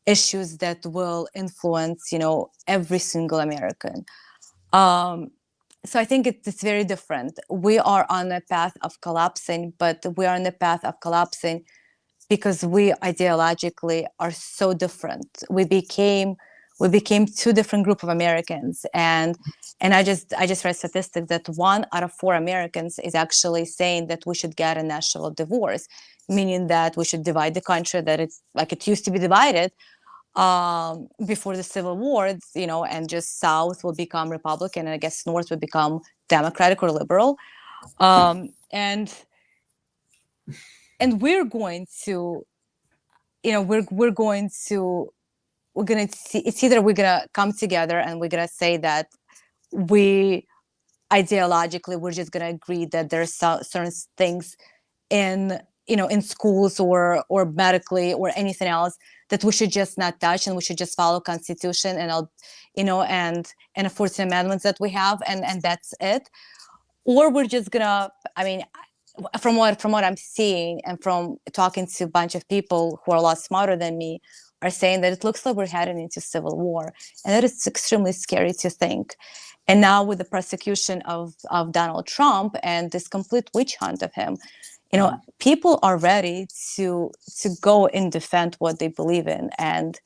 issues that will influence, every single American. So I think it's very different. We are on a path of collapsing, but we are on the path of collapsing because we ideologically are so different. We we became two different group of Americans. And I just read statistics that 1 out of 4 Americans is actually saying that we should get a national divorce, meaning that we should divide the country, that it's like it used to be divided before the Civil War, you know, and just South will become Republican, and I guess North would become Democratic or liberal. And we're going to, you know, we're going to see, it's either we're gonna come together and we're gonna say that we ideologically we're just gonna agree that there's certain things in, you know, in schools or medically or anything else that we should just not touch, and we should just follow Constitution and you know, and the 14 amendments that we have, and that's it. Or we're just gonna, I mean, from what I'm seeing and from talking to a bunch of people who are a lot smarter than me, are saying that it looks like we're heading into civil war, and that is extremely scary to think. And now with the prosecution of Donald Trump and this complete witch hunt of him, you know, people are ready to go and defend what they believe in, and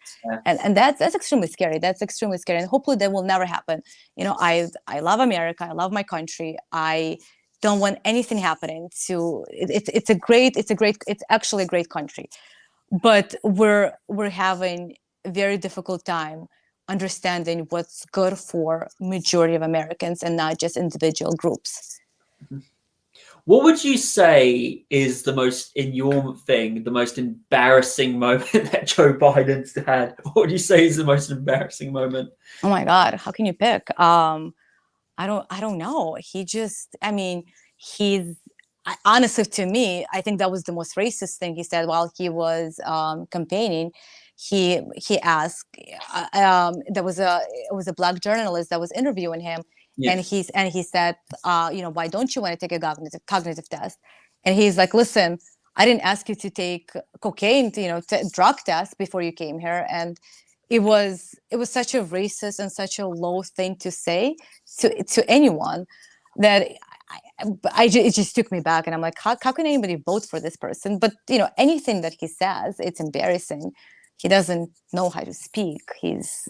that's extremely scary. That's extremely scary, and hopefully that will never happen. You know, I love America. I love my country. I don't want anything happening to it. It's actually a great country, but we're having a very difficult time understanding what's good for majority of Americans and not just individual groups. What would you say is the most, in your thing, the most embarrassing moment that Joe Biden's had? What would you say is the most embarrassing moment? Oh my God, how can you pick? I don't know. He just, I mean, honestly, to me, I think that was the most racist thing he said while he was campaigning. He asked, it was a Black journalist that was interviewing him. Yes. And he said, you know, why don't you want to take a cognitive test? And he's like, listen, I didn't ask you to take cocaine, you know, drug test before you came here. And it was such a racist and such a low thing to say to anyone that it just took me back. And I'm like, how can anybody vote for this person? But, you know, anything that he says, it's embarrassing. He doesn't know how to speak. He's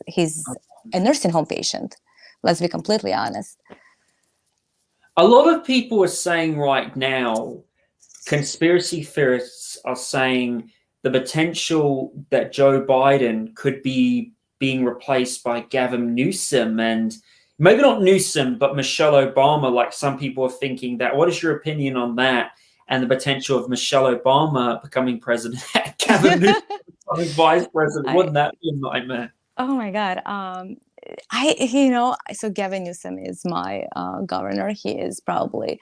a nursing home patient. Let's be completely honest. A lot of people are saying right now, conspiracy theorists are saying the potential that Joe Biden could be being replaced by Gavin Newsom, and maybe not Newsom, but Michelle Obama. Like, some people are thinking that. What is your opinion on that and the potential of Michelle Obama becoming president, Gavin Newsom becoming vice president? Wouldn't that be a nightmare? Oh my God. So Gavin Newsom is my governor. He is probably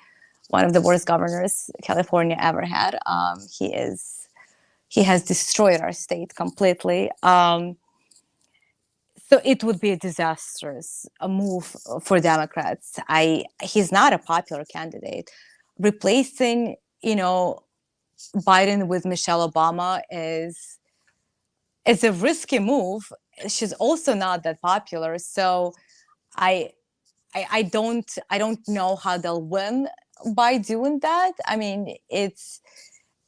one of the worst governors California ever had. He has destroyed our state completely. So it would be a disastrous move for Democrats. He's not a popular candidate. Replacing, you know, Biden with Michelle Obama is a risky move. She's also not that popular, so I don't know how they'll win by doing that. I mean, it's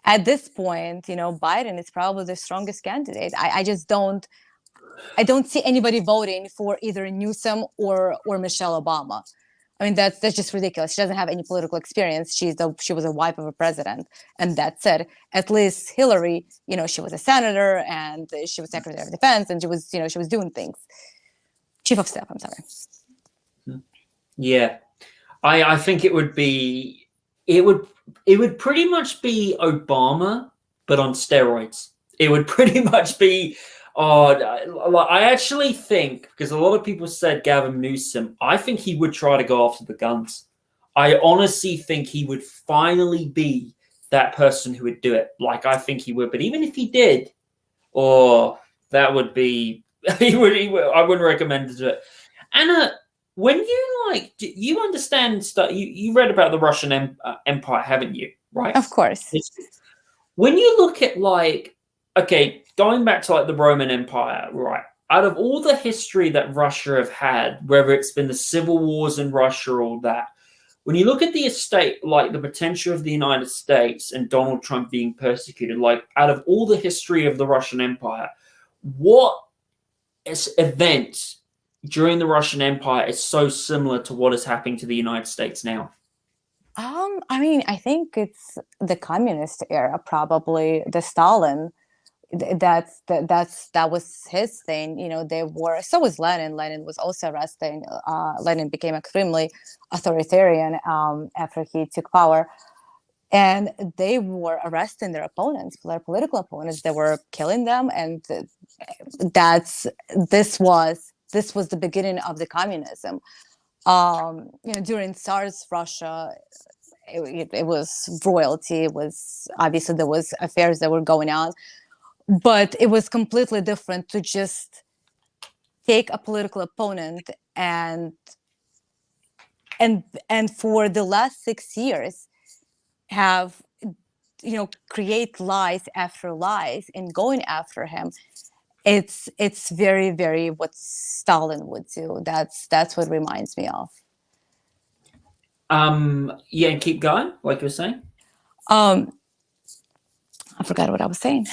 at this point, you know, Biden is probably the strongest candidate. I don't see anybody voting for either Newsom or Michelle Obama. I mean, that's just ridiculous. She doesn't have any political experience. She was a wife of a president, and that's it. At least Hillary, you know, she was a senator and she was Secretary of Defense, and she was doing things. Chief of Staff, I'm sorry. Yeah, I think it would pretty much be Obama, but on steroids. It would pretty much be. I actually think, because a lot of people said Gavin Newsom, I think he would try to go after the guns. I honestly think he would finally be that person who would do it. Like, I think he would. But even if he did, that would be, he would, I wouldn't recommend to do it. Anna, when you understand stuff, you read about the Russian Empire, haven't you? Right? Of course. When you look at, like, okay, going back to like the Roman Empire, right? Out of all the history that Russia have had, whether it's been the civil wars in Russia or all that, when you look at the estate, like the potential of the United States and Donald Trump being persecuted, like out of all the history of the Russian Empire, what event during the Russian Empire is so similar to what is happening to the United States now? I mean, I think it's the communist era, probably the Stalin. That was his thing. They were, so was Lenin. Lenin was also arresting. Lenin became extremely authoritarian after he took power, and they were arresting their opponents, their political opponents. They were killing them, and that's this was the beginning of the communism. During Tsar's Russia, it was royalty. It was, obviously, there was affairs that were going on, but it was completely different to just take a political opponent and for the last 6 years have create lies after lies and going after him. It's very, very what Stalin would do. That's what reminds me of. Yeah, and keep going, like you were saying. um I forgot what I was saying.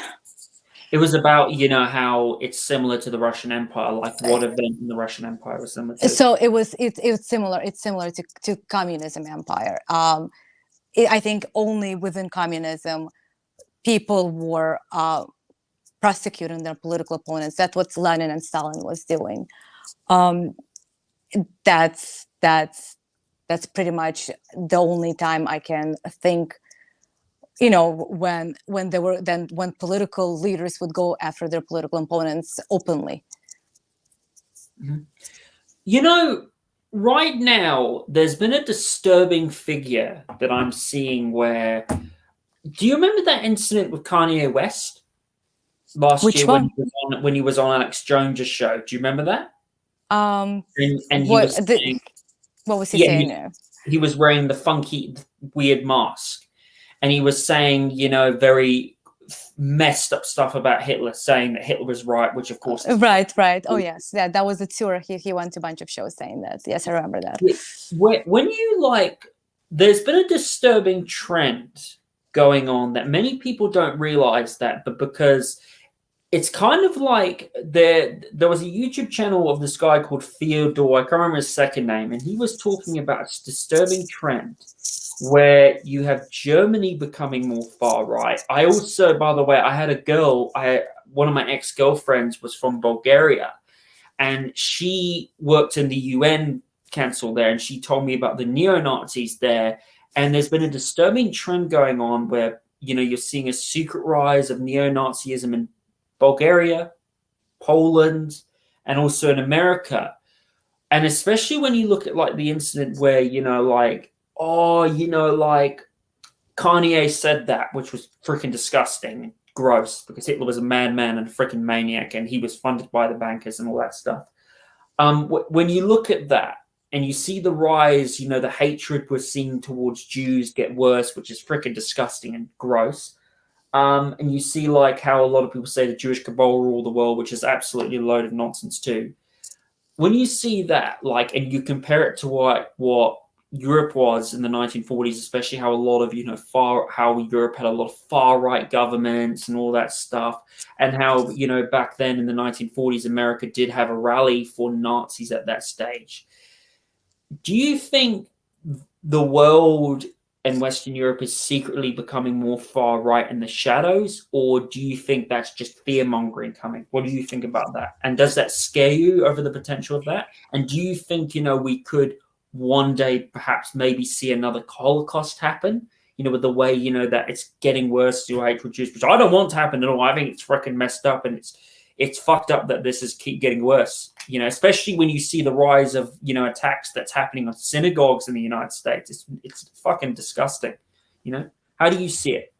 It was about, how it's similar to the Russian Empire, like what event in the Russian Empire was similar to. So it's similar to communism empire. I think only within communism people were prosecuting their political opponents. That's what Lenin and Stalin was doing. um that's pretty much the only time I can think, when political leaders would go after their political opponents openly. Mhm. Right now, there's been a disturbing figure that I'm seeing where. Do you remember that incident with Kanye West last Which year one? when he was on Alex Jones' show? Do you remember that? um And he what was saying, what was he yeah, saying there? he was wearing the funky, weird mask, and he was saying, very messed up stuff about Hitler, saying that Hitler was right, which of course is Right. Oh yes, that was a tour. He went to a bunch of shows saying that. Yes, I remember that. when you there's been a disturbing trend going on that many people don't realize that, but because it's kind of like there was a YouTube channel of this guy called Theodore, I can't remember his second name, and he was talking about a disturbing trend where you have Germany becoming more far right. I also, by the way, I had a girl, one of my ex-girlfriends was from Bulgaria, and she worked in the UN council there, and she told me about the neo-Nazis there. And there's been a disturbing trend going on where, you're seeing a secret rise of neo-Nazism in Bulgaria, Poland, and also in America. And especially when you look at the incident where, Kanye said that, which was freaking disgusting and gross, because Hitler was a madman and a freaking maniac, and he was funded by the bankers and all that stuff. When you look at that and you see the rise, the hatred we're seeing towards Jews get worse, which is freaking disgusting and gross. And you see how a lot of people say the Jewish cabal rule the world, which is absolutely a load of nonsense too. When you see that, and you compare it to what Europe was in the 1940s, especially how a lot of how Europe had a lot of far right governments and all that stuff, and how back then in the 1940s America did have a rally for Nazis at that stage. Do you think the world and Western Europe is secretly becoming more far right in the shadows, or do you think that's just fear mongering coming? What do you think about that? And does that scare you over the potential of that? And do you think we could one day perhaps maybe see another Holocaust happen? With the way that it's getting worse to hatred Jews, which I don't want to happen at all. I think it's freaking messed up, and it's fucked up that this is keep getting worse. Especially when you see the rise of attacks that's happening on synagogues in the United States. It's fucking disgusting. How do you see it?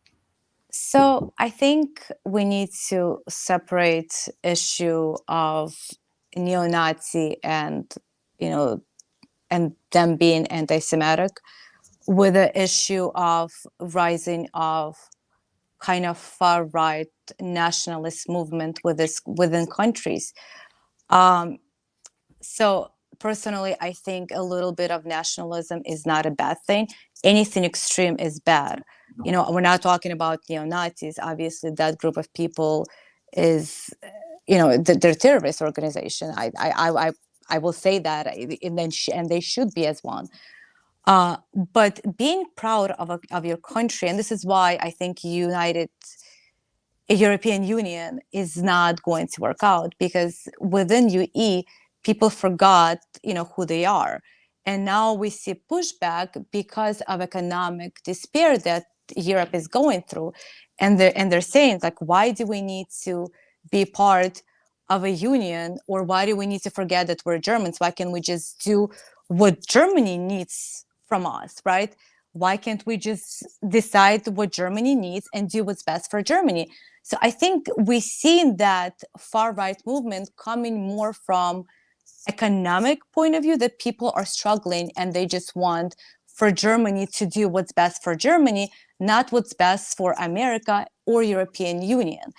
So I think we need to separate issue of neo-Nazi and and them being anti-Semitic with the issue of rising of kind of far right nationalist movement within countries. So personally, I think a little bit of nationalism is not a bad thing. Anything extreme is bad. We're not talking about neo-Nazis. Obviously, that group of people is they're terrorist organization. I will say that, and they should be as one. But being proud of your country, and this is why I think European Union is not going to work out, because within UE, people forgot, who they are. And now we see pushback because of economic despair that Europe is going through. And they're saying, like, why do we need to be part of a union, or why do we need to forget that we're Germans? Why can't we just do what Germany needs from us, right? Why can't we just decide what Germany needs and do what's best for Germany? So I think we've seen that far-right movement coming more from economic point of view, that people are struggling and they just want for Germany to do what's best for Germany, not what's best for America or European Union.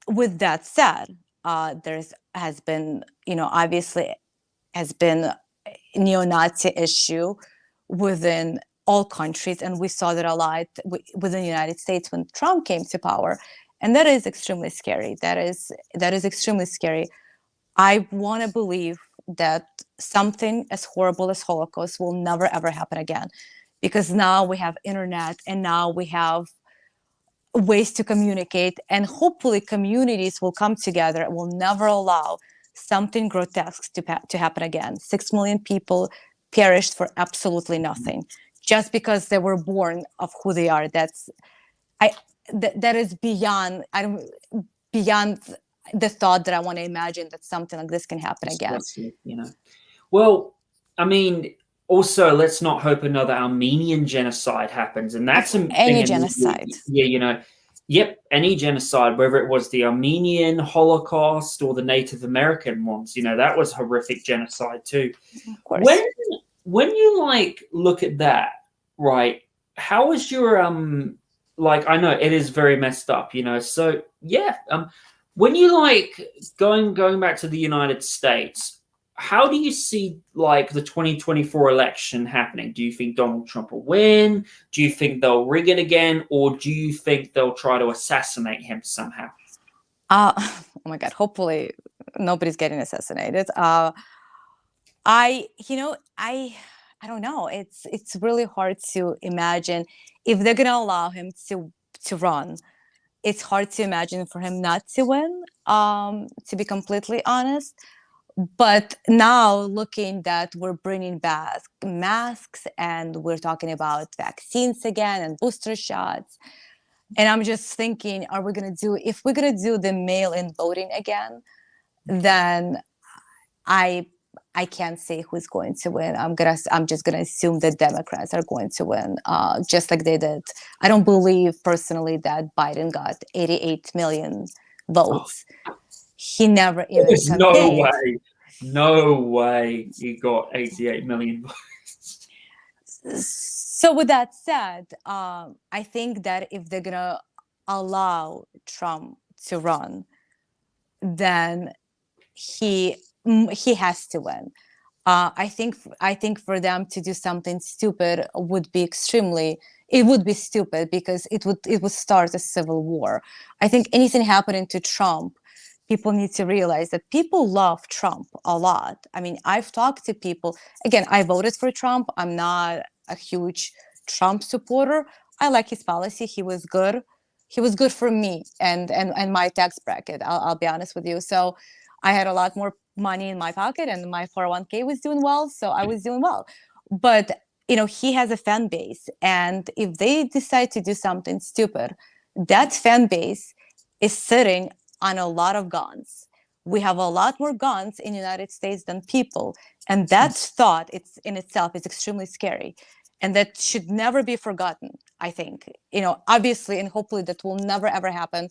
With that said, there's has been, obviously has been a neo-Nazi issue within all countries, and we saw that a lot within the United States when Trump came to power, and that is extremely scary. That is extremely scary. I want to believe that something as horrible as Holocaust will never ever happen again, because now we have internet, and now we have ways to communicate, and hopefully communities will come together and will never allow something grotesque to happen again. 6 million people perished for absolutely nothing, just because they were born of who they are. That is beyond the thought that I want to imagine that something like this can happen again. Well, I mean, also, let's not hope another Armenian genocide happens, and that's any genocide. Yep, any genocide, whether it was the Armenian Holocaust or the Native American ones. That was horrific genocide too. Of course. When you look at that, right? How is your I know it is very messed up, So yeah, when you going back to the United States, how do you see the 2024 election happening? Do you think Donald Trump will win? Do you think they'll rig it again, or do you think they'll try to assassinate him somehow? Oh my God! Hopefully, nobody's getting assassinated. I don't know. It's really hard to imagine if they're gonna allow him to run. It's hard to imagine for him not to win. To be completely honest. But now, looking that we're bringing back masks and we're talking about vaccines again and booster shots, and I'm just thinking, if we're gonna do the mail-in voting again, then I can't say who's going to win. I'm just gonna assume the Democrats are going to win, just like they did. I don't believe personally that Biden got 88 million votes. Oh. He never even campaigned. No way he got 88 million votes. So with that said, I think that if they're gonna allow Trump to run, then he has to win. I think for them to do something stupid would be stupid, because it would start a civil war. I think anything happening to Trump, people need to realize that people love Trump a lot. I mean, I've talked to people. Again, I voted for Trump. I'm not a huge Trump supporter. I like his policy. He was good. He was good for me and my tax bracket. I'll be honest with you. So I had a lot more money in my pocket, and my 401k was doing well. So I was doing well. But, he has a fan base. And if they decide to do something stupid, that fan base is sitting on a lot of guns. We have a lot more guns in the United States than people. And that thought, in itself is extremely scary. And that should never be forgotten, I think. Obviously, and hopefully that will never, ever happen,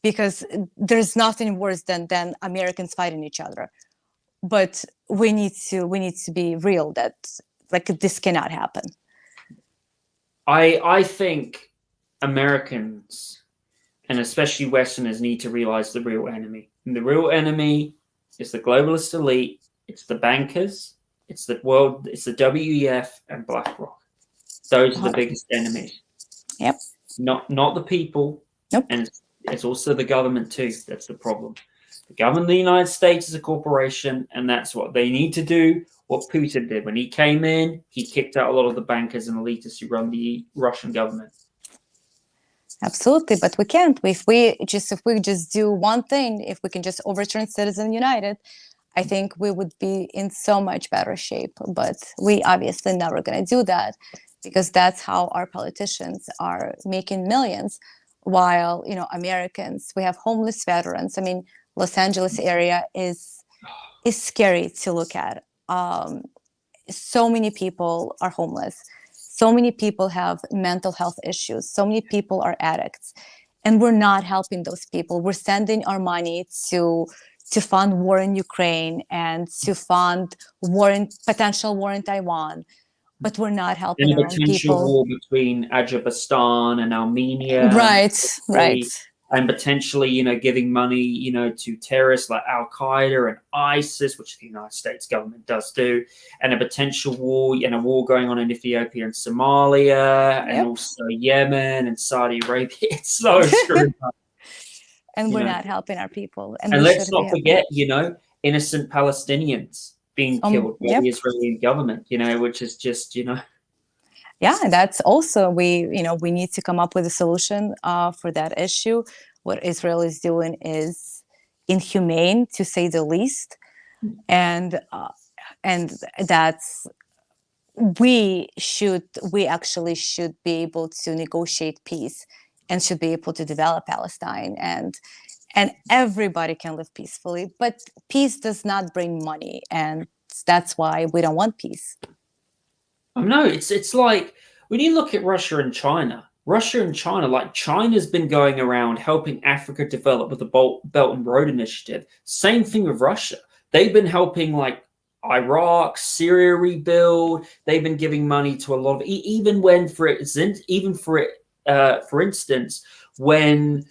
because there's nothing worse than Americans fighting each other. But we need to be real that this cannot happen. I think Americans, and especially Westerners, need to realize the real enemy. And the real enemy is the globalist elite. It's the bankers. It's the world. It's the WEF and BlackRock. Those are the biggest enemies. Yep. Not the people. Nope. And It's also the government too. That's the problem. The government of the United States is a corporation, and that's what they need to do. What Putin did when he came in, he kicked out a lot of the bankers and elitists who run the Russian government. Absolutely, but we can't. If we just do one thing, if we can just overturn Citizen United, I think we would be in so much better shape. But we obviously never going to do that because that's how our politicians are making millions. While Americans, we have homeless veterans. I mean, Los Angeles area is scary to look at. So many people are homeless. So many people have mental health issues. So many people are addicts, and we're not helping those people. We're sending our money to fund war in Ukraine and to fund potential war in Taiwan, but we're not helping In a our own potential people. war between Azerbaijan and Armenia, Right, right. and potentially, giving money, to terrorists like Al Qaeda and ISIS, which the United States government does do, and a potential war, and a war going on in Ethiopia and Somalia, and Yep. also Yemen and Saudi Arabia. It's so screwed up, And you we're know. not helping our people, and And we let's should be not helping. forget, innocent Palestinians being killed by the Yep. Israeli government, which is just, Yeah, that's also we need to come up with a solution for that issue. What Israel is doing is inhumane, to say the least, and that's we actually should be able to negotiate peace and should be able to develop Palestine, and everybody can live peacefully. But peace does not bring money, and that's why we don't want peace. I know it's like when you look at Russia and China, like China's been going around helping Africa develop with the Belt and Road Initiative. Same thing with Russia. They've been helping like Iraq, Syria rebuild. They've been giving money to a lot of even when for instance, when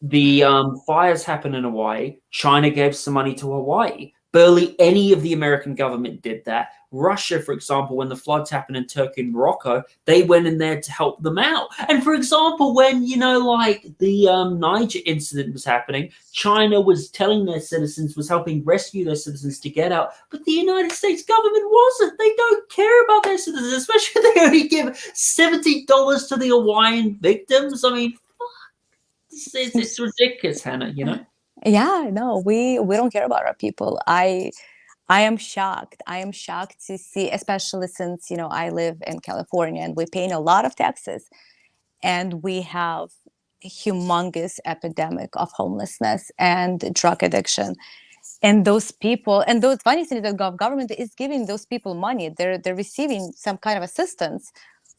the fires happened in Hawaii, China gave some money to Hawaii. Barely any of the American government did that. Russia, for example, when the floods happened in Turkey and Morocco, they went in there to help them out. And for example, when, like the Niger incident was happening, China was telling their citizens, was helping rescue their citizens to get out. But the United States government wasn't. They don't care about their citizens, especially if they only give $70 to the Hawaiian victims. I mean, it's ridiculous, Hannah, Yeah, no, we don't care about our people. I am shocked. I am shocked to see, especially since I live in California and we pay a lot of taxes, and we have a humongous epidemic of homelessness and drug addiction. And those people, and those funny thing is that government is giving those people money. They're receiving some kind of assistance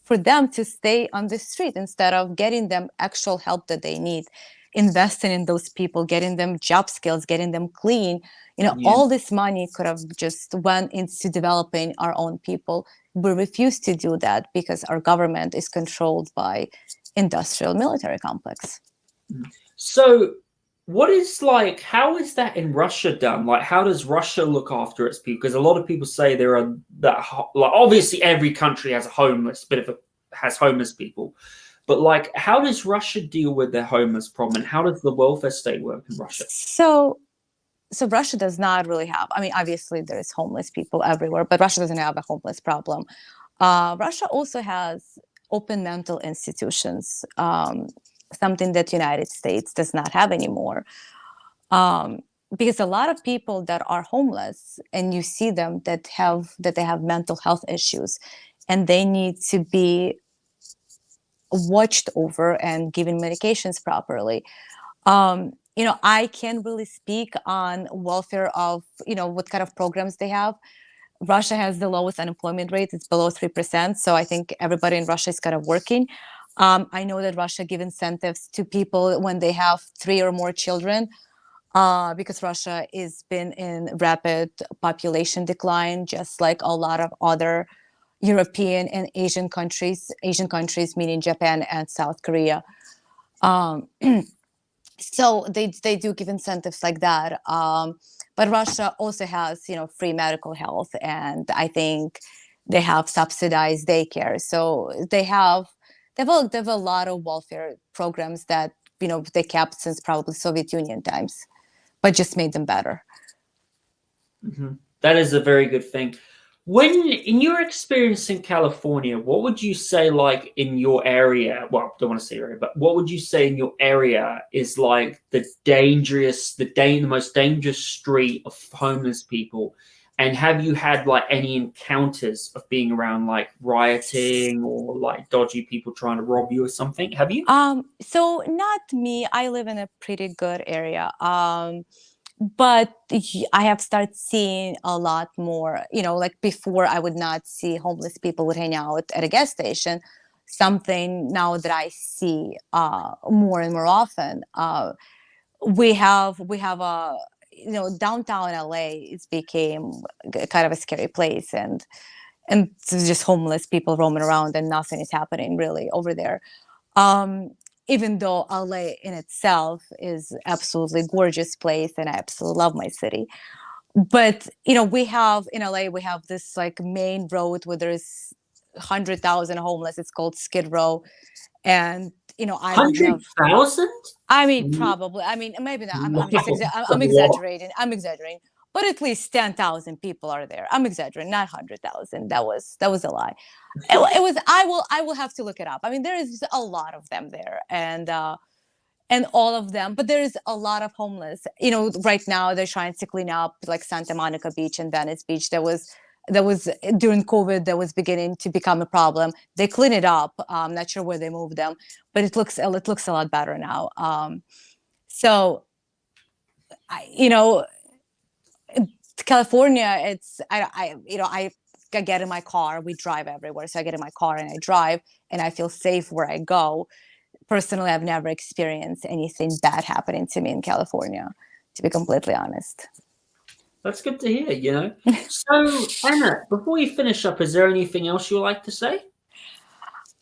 for them to stay on the street instead of getting them actual help that they need, investing in those people, getting them job skills, getting them clean. Yeah. All this money could have just went into developing our own people. We refuse to do that because our government is controlled by industrial military complex. So, how is that in Russia done? Like, how does Russia look after its people? Because a lot of people say there are like, obviously every country has has homeless people, but like, how does Russia deal with their homeless problem, and how does the welfare state work in Russia? So Russia does not really have, I mean, obviously there's homeless people everywhere, but Russia doesn't have a homeless problem. Russia also has open mental institutions, something that United States does not have anymore. Because a lot of people that are homeless, and you see them that they have mental health issues, and they need to be watched over and given medications properly. I can't really speak on welfare of what kind of programs they have. Russia has the lowest unemployment rate; it's below 3%. So I think everybody in Russia is kind of working. I know that Russia gives incentives to people when they have 3 or more children, because Russia has been in rapid population decline, just like a lot of other European and Asian countries. Asian countries meaning Japan and South Korea. Um, so they do give incentives like that, but Russia also has free medical health, and I think they have subsidized daycare, so they have a lot of welfare programs that they kept since probably Soviet Union times, but just made them better. That is a very good thing. When, in your experience in California, what would you say, like, in your area? Well, I don't want to say area, but what would you say in your area is like the most dangerous street of homeless people? And have you had like any encounters of being around like rioting or like dodgy people trying to rob you or something? Have you? So not me. I live in a pretty good area. But I have started seeing a lot more, like before I would not see homeless people would hang out at a gas station. Something now that I see more and more often. We have a, downtown LA, it's became kind of a scary place, and it's just homeless people roaming around and nothing is happening really over there. Um, Even though LA in itself is absolutely gorgeous place and I absolutely love my city. But we have in LA, we have this like main road where there's 100,000 homeless. It's called Skid Row. And I don't have 100,000? I mean, probably. I mean, maybe not. I'm just Wow, I'm that's a lot. exaggerating. I'm exaggerating. But at least 10,000 people are there. I'm exaggerating, not 100,000. That was a lie. It was. I will have to look it up. I mean, there is a lot of them there, and all of them. But there is a lot of homeless. Right now they're trying to clean up like Santa Monica Beach and Venice Beach. That was during COVID, that was beginning to become a problem. They clean it up. I'm not sure where they moved them, but it looks a lot better now. So, California, it's I get in my car. We drive everywhere, so I get in my car and I drive, and I feel safe where I go. Personally, I've never experienced anything bad happening to me in California, to be completely honest. That's good to hear. So, Anna, before you finish up, is there anything else you'd like to say?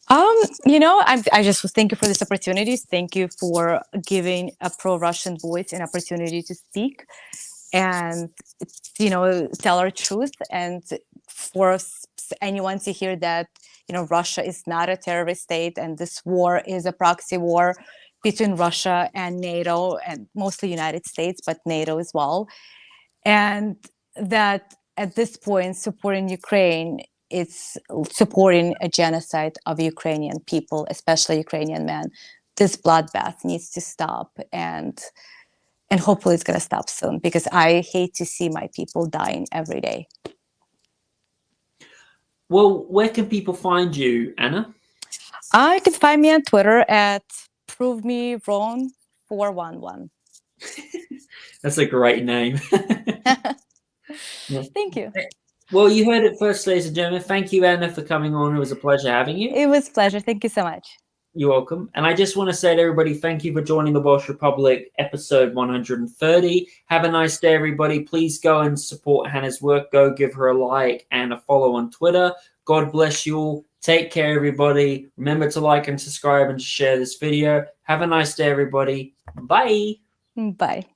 I just thank you for this opportunity. Thank you for giving a pro-Russian voice an opportunity to speak and, tell our truth. And for anyone to hear that, Russia is not a terrorist state and this war is a proxy war between Russia and NATO and mostly United States, but NATO as well. And that at this point, supporting Ukraine, it's supporting a genocide of Ukrainian people, especially Ukrainian men. This bloodbath needs to stop, and hopefully it's going to stop soon, because I hate to see my people dying every day. Well, where can people find you, Anna? You can find me on Twitter at Prove Me Wrong 411. That's a great name. Thank you. Well, you heard it first, ladies and gentlemen. Thank you, Anna, for coming on. It was a pleasure having you. It was a pleasure. Thank you so much. You're welcome. And I just want to say to everybody, thank you for joining the Welsh Republic episode 130. Have a nice day, everybody. Please go and support Hannah's work. Go give her a like and a follow on Twitter. God bless you all. Take care, everybody. Remember to like and subscribe and share this video. Have a nice day, everybody. Bye. Bye.